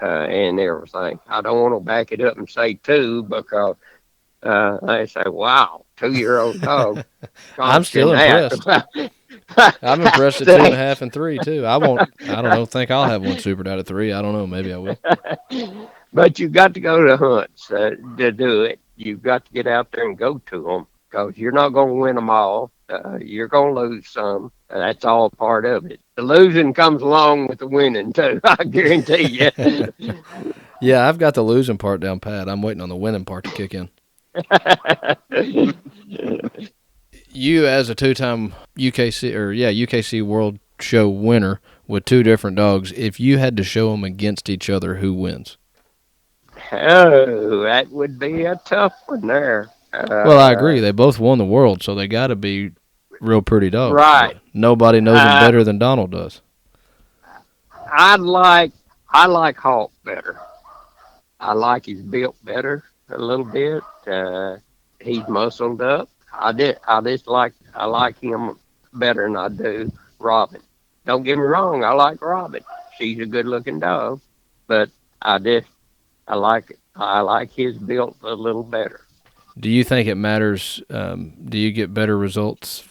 and everything. I don't want to back it up and say 2 because they say, wow, 2 year old dog. I'm still impressed. I'm impressed at 2.5 and 3 too. I don't know. Think I'll have one supered out at 3. I don't know. Maybe I will. But you've got to go to hunts to do it. You've got to get out there and go to them because you're not going to win them all. You're going to lose some. That's all part of it. The losing comes along with the winning too. I guarantee you. Yeah, I've got the losing part down pat. I'm waiting on the winning part to kick in. You, as a 2-time UKC World Show winner with 2 different dogs, if you had to show them against each other, who wins? Oh, that would be a tough one there. Well, I agree. They both won the world, so they got to be real pretty dogs. Right. Nobody knows them better than Donald does. I like Hawk better. I like his built better a little bit. He's muscled up. I like him better than I do Robin. Don't get me wrong, I like Robin. She's a good looking dog, but I like his built a little better. Do you think it matters? Do you get better results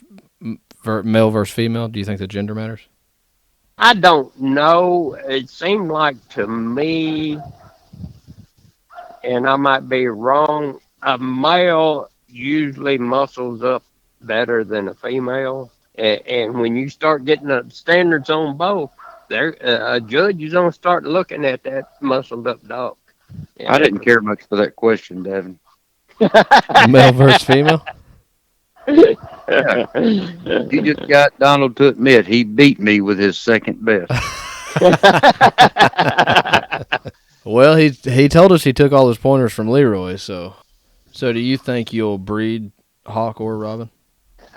for male versus female? Do you think the gender matters? I don't know. It seemed like to me, and I might be wrong, a male usually muscles up better than a female. And when you start getting the standards on both, a judge is going to start looking at that muscled up dog. Yeah. I didn't care much for that question, Devin. Male versus female? You just got Donald to admit he beat me with his second best. Well, he told us he took all his pointers from Leroy, so do you think you'll breed Hawk or Robin?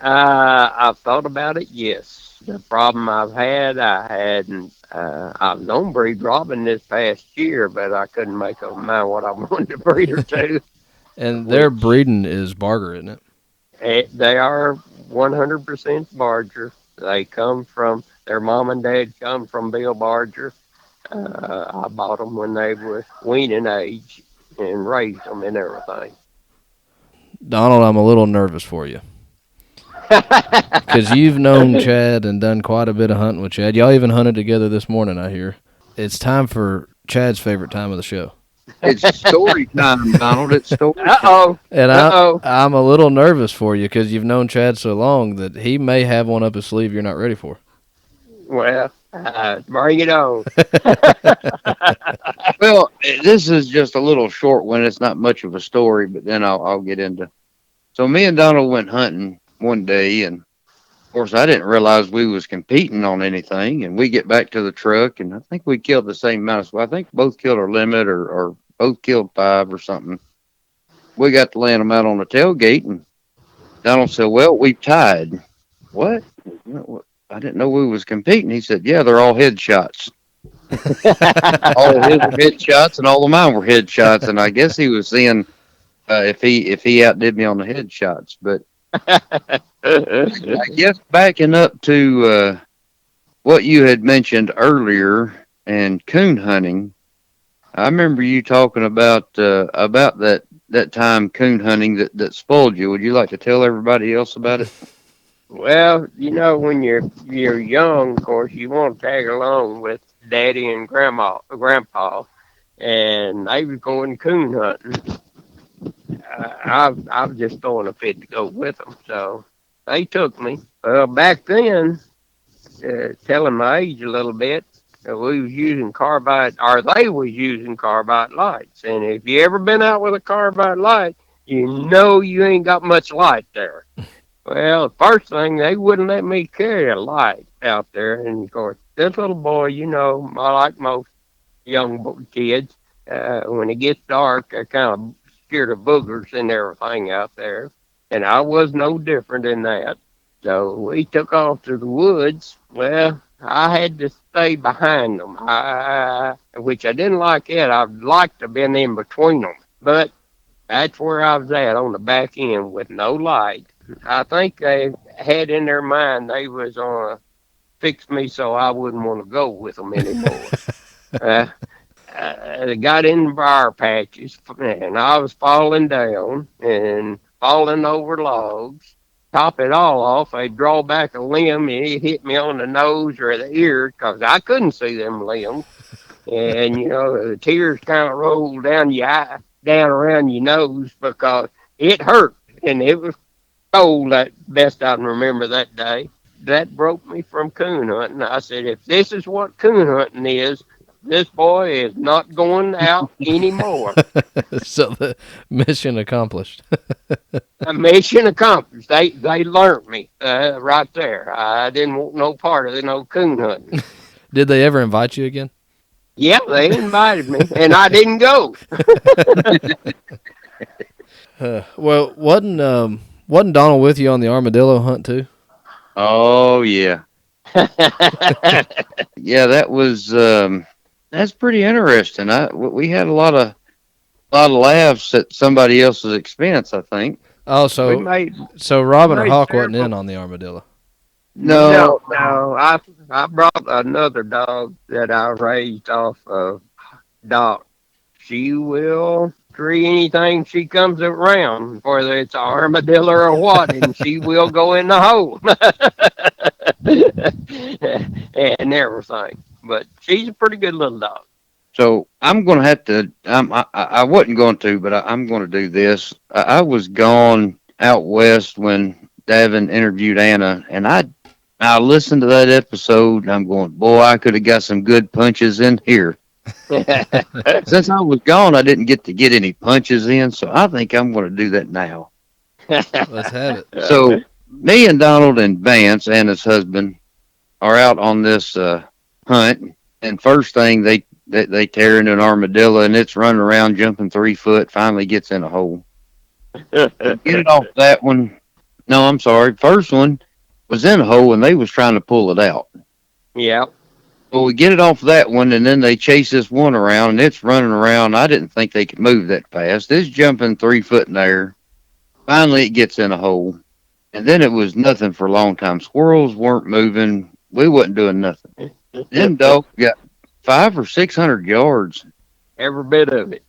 I've thought about it, yes. The problem I was going to breed Robin this past year, but I couldn't make up my mind what I wanted to breed her to. And their breeding is Barger, isn't it? They are 100% Barger. They come from, their mom and dad come from Bill Barger. I bought them when they were weaning age and raised them and everything. Donald, I'm a little nervous for you. Because you've known Chad and done quite a bit of hunting with Chad. Y'all even hunted together this morning, I hear. It's time for Chad's favorite time of the show. It's story time, Donald. It's story time. Uh-oh. And I'm a little nervous for you because you've known Chad so long that he may have one up his sleeve you're not ready for. Well, bring it on. Well, this is just a little short one. It's not much of a story, but then I'll get into. So me and Donald went hunting one day, and of course I didn't realize we was competing on anything. And we get back to the truck, and I think we killed the same amount. So I think both killed our limit, or both killed 5 or something. We got to laying them out on the tailgate, and Donald said, "Well, we tied." What? I didn't know we was competing. He said, "Yeah, they're all headshots." All of his were headshots, and all of mine were headshots. And I guess he was seeing if he outdid me on the headshots. But I guess backing up to what you had mentioned earlier and coon hunting, I remember you talking about that time coon hunting that spoiled you. Would you like to tell everybody else about it? Well, when you're young, of course, you want to tag along with Daddy and Grandpa, and they was going coon hunting. I was just throwing a fit to go with them, so they took me. Well, back then, telling my age a little bit, we was using carbide, or they was using carbide lights. And if you ever been out with a carbide light, you know you ain't got much light there. Well, the first thing, they wouldn't let me carry a light out there. And of course, this little boy, like most kids, when it gets dark, they're kind of scared of boogers and everything out there. And I was no different in that. So we took off to the woods. Well, I had to stay behind them, which I didn't like it. I'd like to have been in between them. But that's where I was at, on the back end with no light. I think they had in their mind they was going to fix me so I wouldn't want to go with them anymore. I got in the briar patches, and I was falling down and falling over logs. Top it all off, they draw back a limb and it hit me on the nose or the ear because I couldn't see them limbs. And, the tears kind of rolled down your eye, down around your nose because it hurt. And it was cold, at best I can remember that day. That broke me from coon hunting. I said, if this is what coon hunting is, this boy is not going out anymore. So the mission accomplished. A mission accomplished. They learned me right there. I didn't want no part of no coon hunting. Did they ever invite you again? Yeah, they invited me, and I didn't go. Well, wasn't Donald with you on the armadillo hunt too? Oh yeah, yeah. That was that's pretty interesting. We had a lot of laughs at somebody else's expense, I think. Oh, so Robin or Hawk wasn't several. in on the armadillo. No, No. I brought another dog that I raised off of Doc. She will tree anything she comes around, whether it's an armadillo or what, and she will go in the hole and everything. But she's a pretty good little dog. So I'm going to have to. I wasn't going to, but I'm going to do this. I was gone out west when Davin interviewed Anna, and I listened to that episode, and I'm going, boy, I could have got some good punches in here. Since I was gone, I didn't get any punches in, so I think I'm going to do that now. Let's have it. So me and Donald and Vance, Anna's husband, are out on this hunt, and first thing they tear into an armadillo, and it's running around jumping 3 foot, finally gets in a hole. Get it off that one. No, I'm sorry. First one was in a hole, and they was trying to pull it out. Yeah. Well, we get it off that one, and then they chase this one around, and it's running around. I didn't think they could move that fast. It's jumping 3 foot in the air. Finally, it gets in a hole, and then it was nothing for a long time. Squirrels weren't moving. We wasn't doing nothing. Them dogs got 500 or 600 yards. Every bit of it.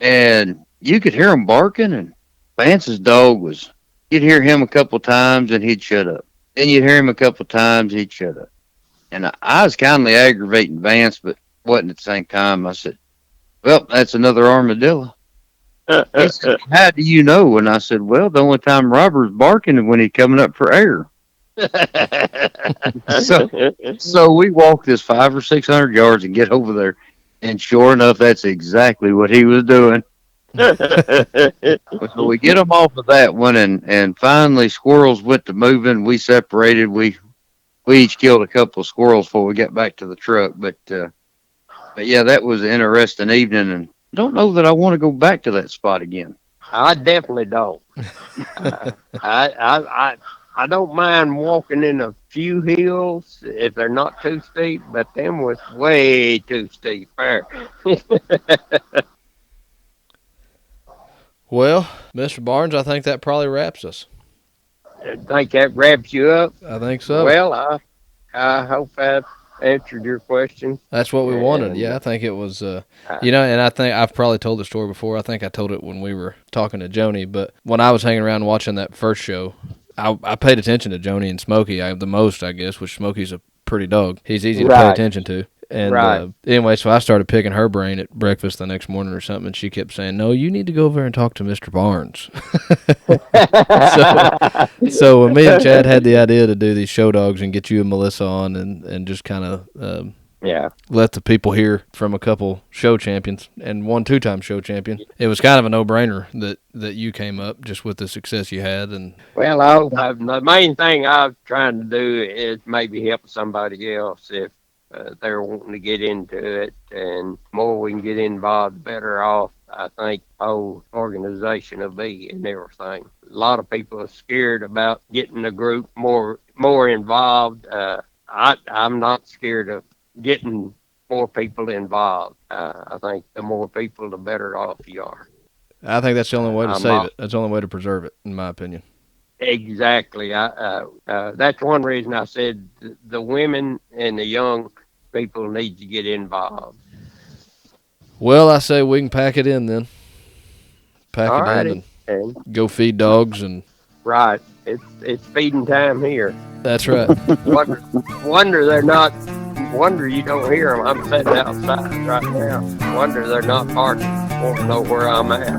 And you could hear them barking, and Vance's dog you'd hear him a couple times, and he'd shut up. Then you'd hear him a couple times, he'd shut up. And I was kindly aggravating Vance, but wasn't at the same time. I said, well, that's another armadillo. He said, how do you know? And I said, well, the only time Robert's barking is when he's coming up for air. So we walk this 500 or 600 yards and get over there. And sure enough, that's exactly what he was doing. So we get him off of that one, and finally squirrels went to moving. We separated. We each killed a couple of squirrels before we got back to the truck. But yeah, that was an interesting evening, and I don't know that I want to go back to that spot again. I definitely don't. I don't mind walking in a few hills if they're not too steep, but them was way too steep there. Well, Mr. Barnes, I think that probably wraps us. I think that wraps you up. I think so. Well, I hope I answered your question. That's what we wanted. Yeah, I think it was, and I think I've probably told the story before. I think I told it when we were talking to Joni, but when I was hanging around watching that first show, I paid attention to Joni and Smokey the most, I guess, which Smokey's a pretty dog. He's easy to pay attention to. And anyway, so I started picking her brain at breakfast the next morning or something, and she kept saying, no, you need to go over and talk to Mr. Barnes. so when me and Chad had the idea to do these show dogs and get you and Melissa on and just kind of Yeah. let the people hear from a couple show champions and one 2-time show champion. It was kind of a no-brainer that you came up just with the success you had. And Well, the main thing I'm trying to do is maybe help somebody else if they're wanting to get into it. And the more we can get involved, the better off I think the whole organization will be and everything. A lot of people are scared about getting the group more involved. I'm not scared of getting more people involved. I think the more people, the better off you are. I think that's the only way to I'm save not- it. That's the only way to preserve it, in my opinion. Exactly. That's one reason I said the women and the young people need to get involved. Well, I say we can pack it in then. Pack it Alrighty. in And and go feed dogs. And right, it's feeding time here. that's right. Wonder they're not. Wonder you don't hear them. I'm sitting outside right now. Wonder they're not parking. Won't know where I'm at.